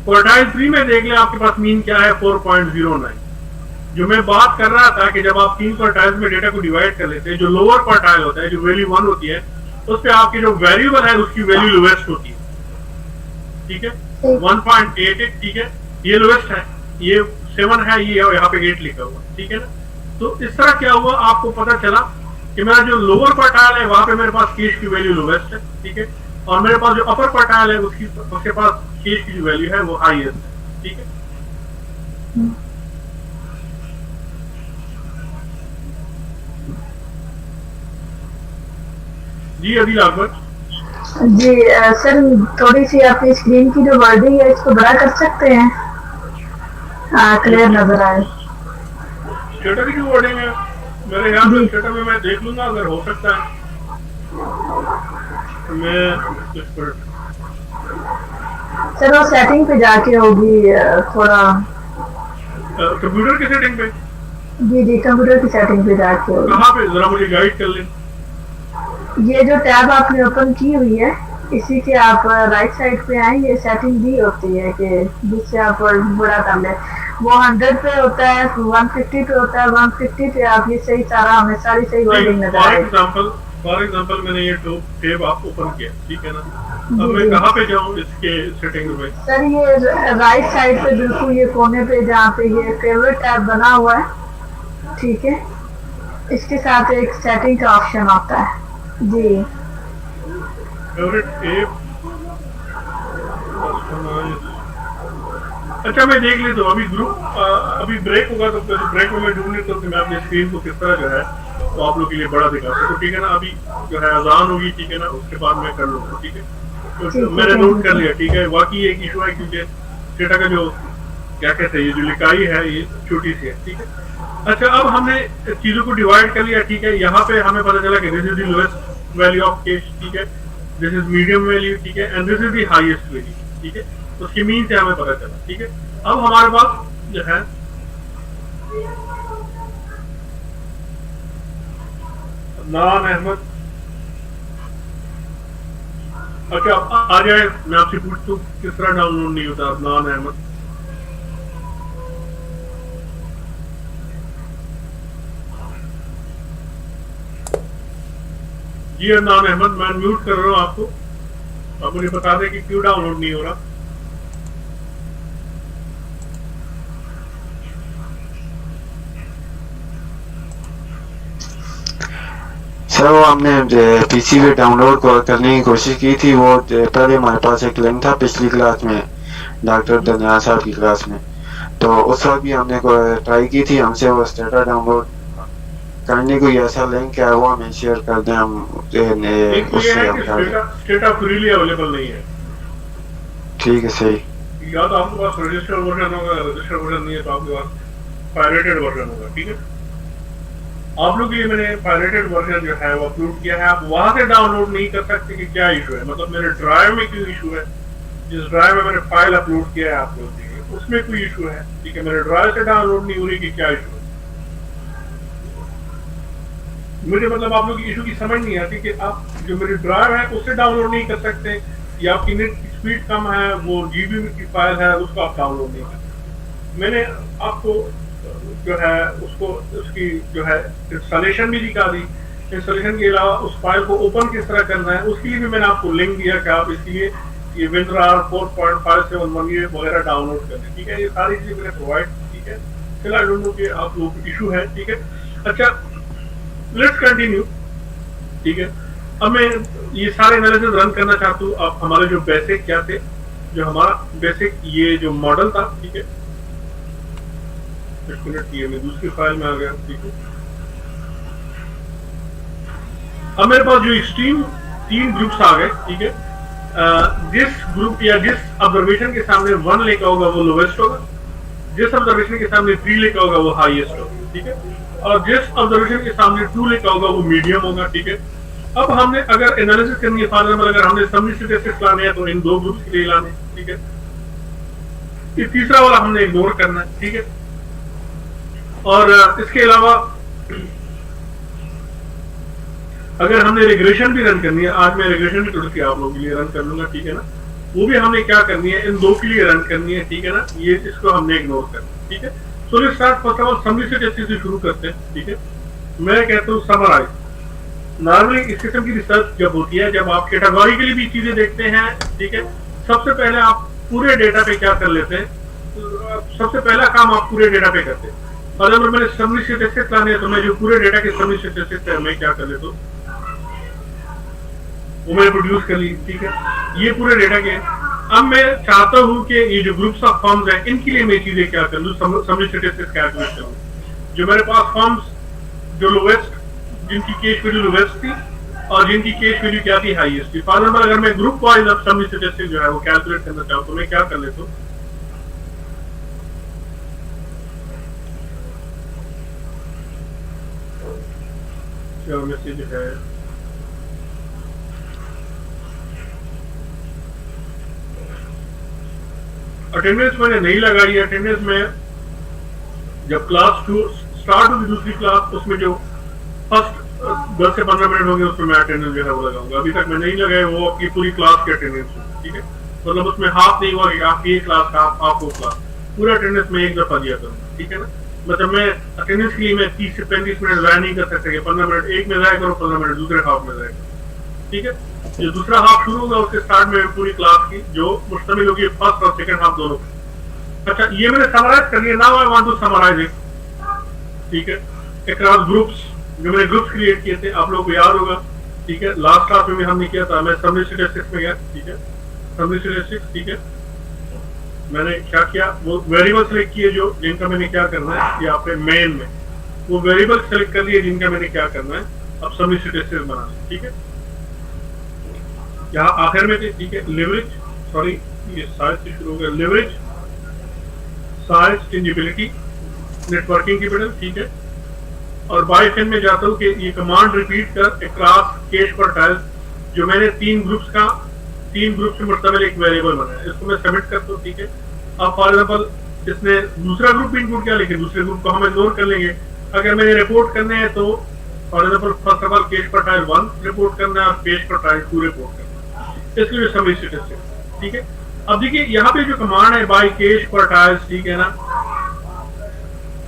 क्वार्टाइल 3 में देख ले आपके पास मीन क्या है 4.09। जो मैं बात कर रहा था कि जब आप 3 क्वार्टाइल्स में डेटा को डिवाइड कर लेते हैं, जो लोअर क्वार्टाइल होता है, जो वैल्यू 1 होती है, उस पे आपकी जो वेरिएबल है उसकी वैल्यू लोवेस्ट होती है। ठीक है, 1.88। ठीक है, ये लोवेस्ट है, ये 7 है, ये यहाँ पे 8 लिखा हुआ। ठीक है ना, तो इस तरह क्या हुआ, आपको पता चला कि मेरा जो लोअर क्वार्टाइल है वहां पे मेरे पास कैश की वैल्यू लोवेस्ट है। ठीक है, और मेरे पास जो अपर क्वार्टाइल है उसके पास कैश की जो वैल्यू है वो हाईएस्ट है। ठीक है, जी अभी लागत जी सर, थोड़ी सी आपकी स्क्रीन की जो वर्डिंग है इसको बड़ा कर सकते हैं, क्लियर नजर आए। स्टेटस की वर्डिंग है मेरे यहाँ पे, स्टेटस में मैं देख लूंगा, अगर हो सकता है तो मैं सर वो सेटिंग पे जाके होगी थोड़ा, कंप्यूटर की सेटिंग पे। जी कंप्यूटर की सेटिंग पे जाके होगी। कहाँ पे, जरा मुझे गाइड कर ले। ये जो टैब आपने ओपन की हुई है, इसी के आप राइट साइड पे आए, ये सेटिंग दी होती है कि जिससे आप बड़ा कर ले। वो 100 पे होता है, 150 पे होता है, 150 पे आप ये सही सारा हमें सारी सही वर्डिंग नजर आएगी। फॉर एग्जांपल मैंने ये टैब आप ओपन किया, ठीक है ना, अब मैं कहाँ पे जाऊँ इसके सेटिंग में? सर ये राइट साइड पे बिल्कुल ये कोने पे जहाँ पे ये फेवरेट टैब बना हुआ है, ठीक है, इसके साथ एक सेटिंग का ऑप्शन होता है जी। फेवरेट टैब, अच्छा मैं देख लेता हूँ। अभी ग्रुप अभी ब्रेक होगा तो ब्रेक में मैं ढूंढ लेता हूँ कि मैं अपने स्क्रीन को किस तरह जो है तो आप लोग के लिए बड़ा दिखा सकूँ, ठीक है ना। अभी जो है अजान होगी, ठीक है ना, उसके बाद मैं कर लूँगा, ठीक है। तो मैंने नोट कर लिया, ठीक है। वाकई एक इशू है क्योंकि डेटा का जो क्या कहते हैं, ये जो लिखाई है ये छोटी सी है, ठीक है। अच्छा अब हमने चीजों को डिवाइड कर लिया, ठीक है। यहाँ पे हमें पता चला कि this is the lowest value of cash, ठीक है, दिस इज मीडियम वैल्यू, ठीक है, and this is the highest value, ठीक है। उसकी मीन से हमें पता चला, ठीक है। अब हमारे पास जो है नान अहमद, अच्छा आ जाए, मैं आपसे पूछता हूँ किस तरह डाउनलोड नहीं होता नान अहमद? जी नान अहमद, मैं म्यूट कर रहा हूँ आपको, आप मुझे बता दें कि क्यों डाउनलोड नहीं हो रहा। सर वो हमने पीसी पे डाउनलोड करने की कोशिश की थी। वो पहले हमारे पास एक लिंक था पिछली क्लास में, डॉक्टर दनिया साहब की क्लास में, तो उस वक्त भी हमने ट्राई की थी। हमसे वो स्टेटा डाउनलोड करने को ऐसा लिंक है वो हमें शेयर कर दें, हम उससे हम स्टेटा फ्रीली अवेलेबल नहीं है, ठीक है सही। या तो आपके पास रजिस्टर्ड वर्जन होगा, रजिस्टर्ड वर्जन नहीं है तो आपके पास पायरेटेड वर्जन होगा, ठीक है। आप लोग के लिए मैंने पायरेटेड वर्जन जो है वो अपलोड किया है, आप वहां से डाउनलोड नहीं कर सकते कि क्या इशू है, मतलब मेरे ड्राइव में क्यों इशू है, जिस ड्राइव में मैंने फाइल अपलोड किया है आप लोग के लिए उसमें कोई इशू है, ठीक है। मेरे ड्राइव से डाउनलोड नहीं हो रही कि क्या इशू है, मुझे मतलब आप लोग की इशू की समझ नहीं आती कि आप जो मेरी ड्राइव है उससे डाउनलोड नहीं कर सकते, या आपकी नेट स्पीड कम है, वो जीबी की फाइल है उसको आप डाउनलोड नहीं कर सकते। मैंने आपको जो है उसको उसकी जो है इंस्टॉलेशन भी दिखा दी, इंस्टॉलेशन के अलावा उस फाइल को ओपन किस तरह करना है उसके लिए भी मैंने आपको लिंक दिया कि आप इसके लिए ये WinRAR 4.571 ये वगैरह डाउनलोड कर लें, ठीक है। ये सारी चीजें मैंने प्रोवाइड, ठीक है। फिलहाल दोनों के आप लोगों को इशू है, ठीक है। अच्छा लेट्स कंटिन्यू, ठीक है। अब मैं ये सारे एनालिसिस रन करना चाहता हूँ। आप हमारे जो बेसिक क्या थे, जो हमारा बेसिक ये जो मॉडल था, ठीक है, ये मैं दूसरी फाइल में आ गया, ठीक है। अब मेरे पास जो एक्सट्रीम 3 ग्रुप्स आ गए, ठीक है। जिस ग्रुप या जिस ऑब्जर्वेशन के सामने 1 लिखा होगा वो लोवेस्ट होगा, जिस ऑब्जर्वेशन के सामने 3 लिखा होगा वो हाईएस्ट होगा, ठीक है, और जिस ऑब्जर्वेशन के सामने 2 लिखा होगा वो मीडियम होगा, ठीक है। अब हमने अगर एनालिसिस करनी है, फॉर एग्जांपल अगर हमने समी स्टैटिस्टिक्स लाने हैं तो इन 2 ग्रुप्स के लिए लाने, ठीक है। ये तीसरा वाला हमने इग्नोर करना है, ठीक है। और इसके अलावा अगर हमने रिग्रेशन भी रन करनी है, आज मैं रिग्रेशन भी थोड़ी सी आप लोगों के लिए रन कर लूंगा, ठीक है ना। वो भी हमने क्या करनी है, इन 2 के लिए रन करनी है, ठीक है ना। ये इसको हमने इग्नोर करना है, ठीक है। So let's start first of all समी स्टैटिस्टिक्स से शुरू करते हैं, ठीक है। मैं कहता हूँ समराइज। नॉर्मली इस किस्म की रिसर्च जब होती है, जब आप कैटेगोरिकली भी चीजें देखते हैं, ठीक है, सबसे पहले आप पूरे डेटा पे क्या कर लेते हैं, सबसे पहला काम आप पूरे डेटा पे करते हैं। और अगर मैंने समरी स्टैटिस्टिक्स लाने हैं तो मैं जो पूरे डेटा के समरी स्टैटिस्टिक्स है मैं क्या कर लेता हूँ, वो मैंने प्रोड्यूस कर ली, ठीक है। ये पूरे डेटा के। अब मैं चाहता हूँ कि ये जो ग्रुप्स ऑफ फॉर्म्स है इनके लिए मैं चीजें क्या कर लूँ, समरी स्टैटिस्टिक्स कैलकुलेट करूँ। जो मेरे पास फॉर्म्स जो लोवेस्ट, जिनकी केस वैल्यू लोवेस्ट थी और जिनकी केस वैल्यू क्या थी, हाईएस्ट थी। फॉर एग्जांपल अगर मैं ग्रुप वाइज अब समरी स्टैटिस्टिक्स जो है वो कैलकुलेट करना चाहूँ तो मैं क्या कर लेता हूँ, मैसेज है अटेंडेंस मैंने नहीं लगाई। अटेंडेंस में जब क्लास 2 स्टार्ट हुई, दूसरी क्लास, उसमें जो फर्स्ट 10 से 15 मिनट हो गए उसमें मैं अटेंडेंस जो है वो लगाऊंगा। अभी तक मैं नहीं लगाया, वो आपकी पूरी क्लास की अटेंडेंस है, ठीक है। मतलब उसमें हाफ नहीं हुआ कि आपकी एक क्लास का आप वो क्लास, पूरा अटेंडेंस में एक दफा दिया करूंगा, ठीक है ना। मतलब मैं अटेंडेंस के लिए मैं 30 से 35 मिनट ज़ाया नहीं कर सकता कि 15 मिनट एक में ज़ाया करो, 15 मिनट दूसरे हाफ में ज़ाया करो, ठीक है। जो दूसरा हाफ शुरू होगा उसके स्टार्ट में पूरी क्लास की जो मुश्तमिल होगी फर्स्ट और सेकंड हाफ दोनों। अच्छा, ये मैंने समराइज कर लिया। Now I want to summarise it, ठीक है। अक्रॉस ग्रुप्स, जो मैंने ग्रुप्स क्रिएट किए थे आप लोगों को याद होगा, ठीक है। लास्ट क्लास में भी हमने किया था, मैं समरी स्टैटिस्टिक्स में गया, ठीक है। समरी स्टैटिस्टिक्स, ठीक है। मैंने क्या किया, वो वेरिएबल सेलेक्ट किए जो जिनका मैंने क्या करना है, यहाँ पे मेन में वो वेरिएबल सेलेक्ट कर लिए जिनका मैंने क्या करना है। अब समरी स्टैटिस्टिक्स बनाना, ठीक है। यहाँ आखिर में थे, ठीक है। लिवरेज, सॉरी ये साइज से शुरू हो गया, लिवरेज, साइज, टेंजिबिलिटी, नेटवर्किंग की बटन, ठीक है। और बाय फिन में जाता हूँ कि ये कमांड रिपीट कर अक्रॉस कैश क्वार्टाइल, जो मैंने तीन ग्रुप से मुश्तमिल एक वेरिएबल बनाया, इसको मैं सबमिट करता हूँ, ठीक है। अब फॉर एग्जाम्पल इसने दूसरा ग्रुप इनपुट किया, लेकिन दूसरे ग्रुप को हम इग्नोर कर लेंगे। अगर मैंने रिपोर्ट करने हैं तो for example first of all cash quartile 1 report करना है और कैश क्वार्टाइल 2 रिपोर्ट करना है, इसके लिए समरी स्टैटिस्टिक्स, ठीक है। अब देखिए यहाँ पे जो कमांड है बाय कैश क्वार्टाइल्स, ठीक है ना,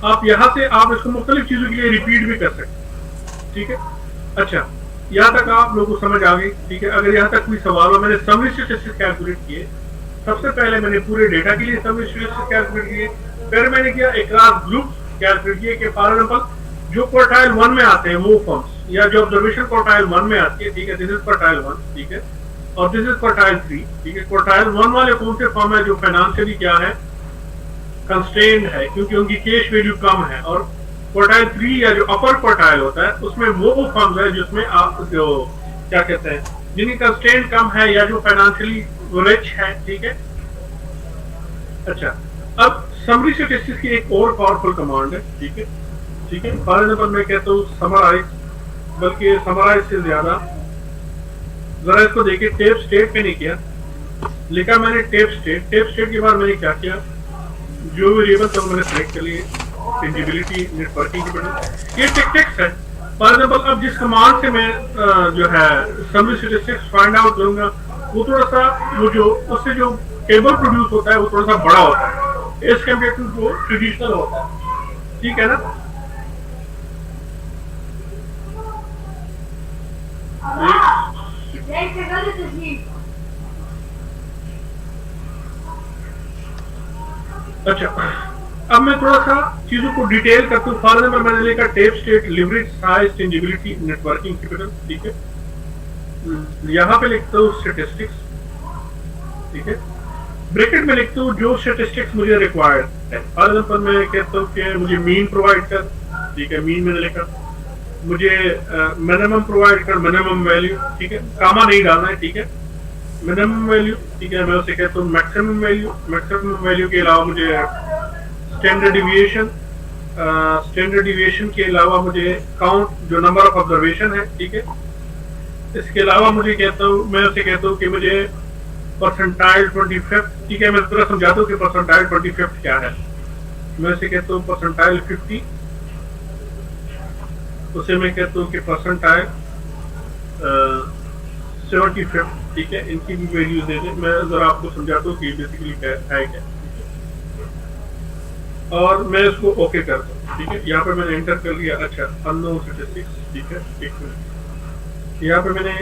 आप यहाँ से आप इसको मुख्तलिफ चीजों के लिए रिपीट भी कर सकते हैं, ठीक है। अच्छा, यहाँ तक आप लोगों को समझ आ गई, ठीक है। अगर यहाँ तक कोई सवाल हो, मैंने समरी स्टैटिस्टिक्स कैलकुलेट किए। सबसे पहले मैंने पूरे डेटा के लिए समरी स्टैटिस्टिक्स कैलकुलेट किए, फिर मैंने किया अक्रॉस ग्रुप कैलकुलेट किए कि फॉर एग्जांपल जो क्वार्टाइल 1 में आते हैं वो फॉर्म्स, या जो ऑब्जर्वेशन क्वार्टाइल 1 में आती है, ठीक है, दिस इज क्वार्टाइल 1, ठीक है, और दिस इज क्वार्टाइल 3, ठीक है। क्वार्टाइल 1 वाले कौन से फॉर्म है जो फाइनेंशियली क्या है, कंस्ट्रेंड है, क्योंकि उनकी कैश वैल्यू कम है। और क्वार्टाइल 3 या जो अपर क्वार्टाइल होता है उसमें वो फर्म्स है जिसमें आप जो क्या कहते हैं, जिनकी कंस्ट्रेंट कम है या जो फाइनेंशियली रिच है, ठीक है। अच्छा, अब समरी स्टैटिस्टिक्स की एक और पावरफुल कमांड है, ठीक है, ठीक है। फॉर एग्जांपल मैं कहता हूँ समराइज, बल्कि समराइज से ज्यादा जरा इसको देखिए, टेप स्टेट पे नहीं किया, लिखा मैंने टेप स्टेट के बाद मैंने क्या किया, जो वेरिएबल था मैंने सेलेक्ट कर लिए, टेंजिबिलिटी, नेटवर्किंग की बटन, ये टेक्स्ट है। फॉर एग्जांपल अब जिस कमांड से मैं जो है समरी स्टैटिस्टिक्स फाइंड आउट करूंगा, वो थोड़ा सा वो जो उससे जो टेबल प्रोड्यूस होता है वो थोड़ा सा बड़ा होता है एज कम्पेयर टू जो ट्रेडिशनल होता है, ठीक है ना। अच्छा, अब मैं थोड़ा सा चीजों को डिटेल करता हूँ। फॉर एग्जांपल मैंने लिखा tape state, leverage, size, tangibility, networking capital, ठीक है। यहाँ पे लिखता हूँ स्टैटिस्टिक्स, ठीक है। ब्रैकेट में लिखता हूँ जो स्टैटिस्टिक्स मुझे रिक्वायर्ड है। फॉर एग्जांपल मैं कहता हूँ कि मुझे मीन प्रोवाइड कर, ठीक है, मीन मैंने लिखा। मुझे मिनिमम प्रोवाइड कर, मिनिमम वैल्यू, ठीक है, कामा नहीं डालना है, ठीक है, मिनिमम वैल्यू, ठीक है। मैं उसे कहता हूँ मैक्सिमम वैल्यू, मैक्सिमम वैल्यू के अलावा मुझे स्टैंडर्ड डिविएशन, स्टैंडर्ड डिविएशन के अलावा मुझे काउंट, जो नंबर ऑफ ऑब्जर्वेशन है, ठीक है। इसके अलावा मुझे कहता हूँ, मैं उसे कहता हूँ कि मुझे परसेंटाइल 25, ठीक है। मैं पूरा समझाता हूँ कि परसेंटाइल 25 क्या है। मैं उसे कहता हूँ परसेंटाइल 50, उसे मैं कहता हूँ कि परसेंटाइल 75, ठीक है। इनकी भी वैल्यूज दे दें। मैं जरा आपको समझाता हूँ कि बेसिकली क्या है क्या, और मैं इसको ओके करता हूँ, ठीक है। यहाँ पे मैंने एंटर कर लिया। अच्छा, अननोन स्टैटिस्टिक्स, ठीक है, एक मिनट, यहाँ पे मैंने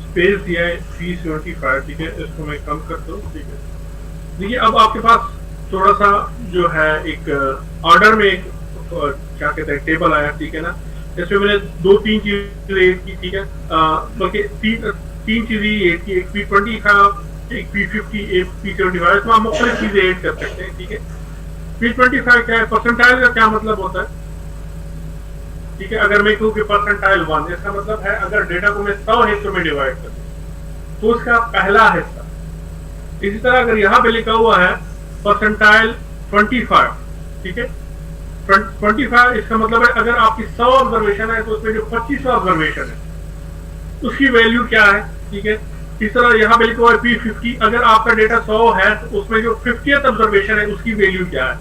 स्पेस दिया है 375, ठीक है। इसको मैं कम करता हूँ, ठीक है। देखिए अब आपके पास थोड़ा सा जो है एक ऑर्डर में एक क्या कहते हैं टेबल आया, ठीक है ना। इसमें मैंने 2-3 चीजें ऐड की, ठीक है, बल्कि तीन चीजें ऐड की, एक P20 था, एक P50, एक P75, इसमें आप मुख्तलिफ चीजें ऐड कर सकते हैं, ठीक है। P25 क्या है, परसेंटाइल का क्या मतलब होता है, ठीक है। अगर मैं कहूँ कि परसेंटाइल 1, इसका मतलब है अगर डेटा को मैं 100 हिस्सों में डिवाइड कर दूं तो उसका पहला हिस्सा। इसी तरह अगर यहाँ पे लिखा हुआ है परसेंटाइल 25, ठीक है, 25, इसका मतलब है अगर आपकी 100 ऑब्जर्वेशन है तो उसमें जो 25 ऑब्जर्वेशन है उसकी वैल्यू क्या है, ठीक है। इस तरह यहाँ पे लिखा हुआ है P50, अगर आपका डेटा 100 है तो उसमें जो 50th ऑब्जर्वेशन है उसकी वैल्यू क्या है।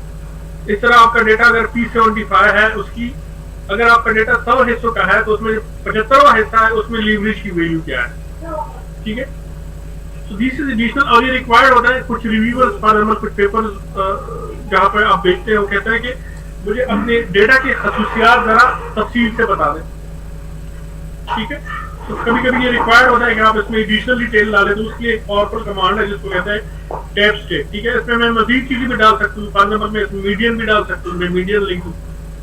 इस तरह आपका डेटा अगर P75 है उसकी अगर आपका डेटा 100 हिस्सों का है तो उसमें 75वां हिस्सा है, उसमें लीवरेज की वैल्यू क्या है, ठीक है। तो दिस इज एडिशनल, और ये रिक्वायर्ड होता है कुछ रिव्यूअर्स फॉर एग्जाम्पल, कुछ पेपर जहाँ पे आप देखते हो कहते हैं कि मुझे अपने डेटा के खसूसियात जरा तफसील से बता दें, ठीक है। तो कभी कभी ये रिक्वायर्ड होता है कि आप इसमें एडिशनल डिटेल डालें, तो उसकी एक पावरफुल कमांड है जिसको कहते हैं टैब स्टेट, ठीक है। इसमें मैं मजीद चीजें भी डाल सकता हूँ, फॉर एग्जाम्पल मैं इसमें मीडियन भी डाल सकता हूँ, मैं मीडियन लिख दूँ,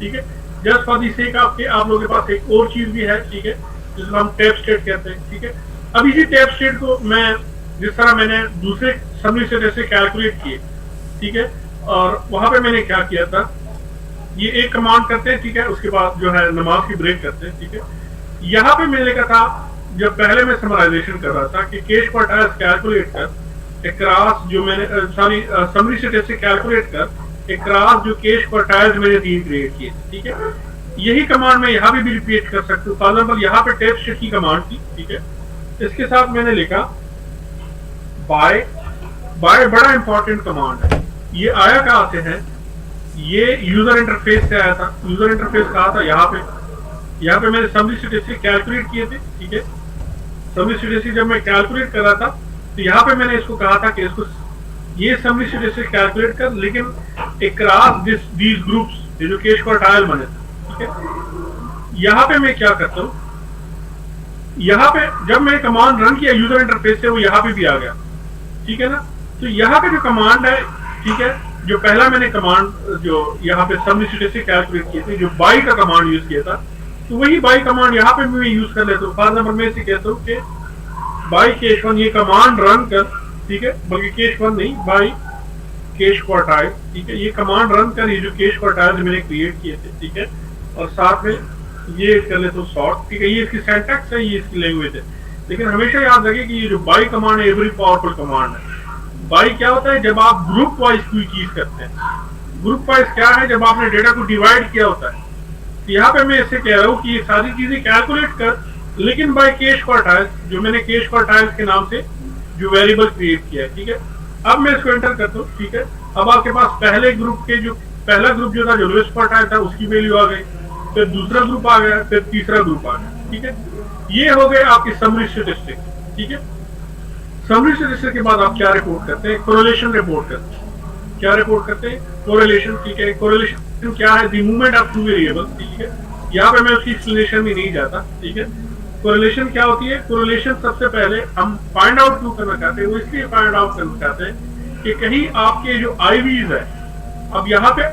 ठीक है। जस्ट फॉर दी सेक आपके आप लोगों के पास एक और चीज भी है, ठीक है, जिसको हम टैब स्टेट कहते हैं, ठीक है। अब इसी टैब स्टेट को मैं जिस तरह मैंने दूसरे समरी सेट से कैलकुलेट किए, ठीक है, और वहां पे मैंने क्या किया था, ये एक कमांड करते हैं, ठीक है, उसके बाद जो है नमाज की ब्रेक करते हैं, ठीक है। यहाँ पे मैंने कहा था जब पहले मैं समराइजेशन कर रहा था कि केश क्वार्टाइल्स कैलकुलेट कर अक्रॉस जो मैंने सॉरी समरी सेट से कैलकुलेट कर अक्रॉस जो केश क्वार्टाइल्स मैंने 3 क्रिएट किए, ठीक है। यही कमांड मैं यहाँ भी रिपीट कर सकता हूँ। फॉर एग्जाम्पल यहाँ पे टैब स्टेट की कमांड थी, ठीक है, इसके साथ मैंने लिखा बाय बड़ा इंपॉर्टेंट कमांड है। ये आया कहाँ से है, ये यूजर इंटरफेस से आया था। यूजर इंटरफेस कहा था यहाँ पे मैंने समरी स्टेटिस्टिक कैलकुलेट किए थे, ठीक है। समरी स्टेटिस्टिक जब मैं कैलकुलेट कर रहा था तो यहाँ पे मैंने इसको कहा था कि इसको ये समरी स्टेटिस्टिक कैलकुलेट कर, लेकिन अक्रॉस दीज ग्रुप्स जो केश क्वार्टाइल बने, ठीक है। यहाँ पे मैं क्या करता हूँ, यहाँ पे जब मैंने कमांड रन किया यूजर इंटरफेस से, वो यहाँ पे भी आ गया, ठीक है ना। तो यहाँ पे जो कमांड है, ठीक है, जो पहला मैंने कमांड जो यहाँ पे समरी स्टेटिस्टिक कैलकुलेट किए थे, जो बाई का कमांड यूज किया था, तो वही बाई कमांड यहाँ पे भी मैं यूज कर लेता हूँ। फॉर एग्जाम्पल मैं इसे कहता हूँ कि बाई केश वन, ये कमांड रन कर, ठीक है, बल्कि केश वन नहीं, बाई केश क्वार्टाइल, ठीक है, ये कमांड रन कर, ये जो केश क्वार्टाइल मैंने क्रिएट किए थे, ठीक है, और साथ में ये कर लेता हूँ सॉर्ट, ठीक है। ये इसकी सिंटैक्स है, ये इसकी लैंग्वेज है, लेकिन हमेशा याद रखिए कि ये जो बाई कमांड है ये बड़ी पावरफुल कमांड है। बाई क्या होता है, जब आप ग्रुप वाइज कोई चीज करते हैं। ग्रुप वाइज क्या है, जब आपने डेटा को डिवाइड किया होता है। यहाँ पे मैं इसे कह रहा हूँ कि ये सारी चीजें कैलकुलेट कर, लेकिन बाय केश क्वार्टाइल्स, जो मैंने केश क्वार्टाइल्स के नाम से जो वेरिएबल क्रिएट किया है, ठीक है। अब मैं इसको एंटर करता हूँ, ठीक है। अब आपके पास पहले ग्रुप के जो पहला ग्रुप जो था जो लोएस्ट क्वार्टाइल था, उसकी वैल्यू आ गई, फिर दूसरा ग्रुप आ गया, फिर तीसरा ग्रुप आ गया, ठीक है। ये हो गए आपकी समरी स्टैटिस्टिक, ठीक है। समरी स्टैटिस्टिक के बाद आप क्या रिपोर्ट करते हैं, कोरिलेशन रिपोर्ट करते हैं। क्या रिपोर्ट करते हैं, कोरिलेशन, ठीक है। कोरिलेशन क्या है, the movement of two variables, ठीक है। यहाँ पे मैं उसकी एक्सप्लेनेशन में नहीं जाता, ठीक है। कोरिलेशन क्या होती है, कोरिलेशन सबसे पहले हम फाइंड आउट क्यों करना चाहते हैं, वो इसलिए फाइंड आउट करना चाहते हैं कि कहीं आपके जो आईवीज है, अब यहाँ पे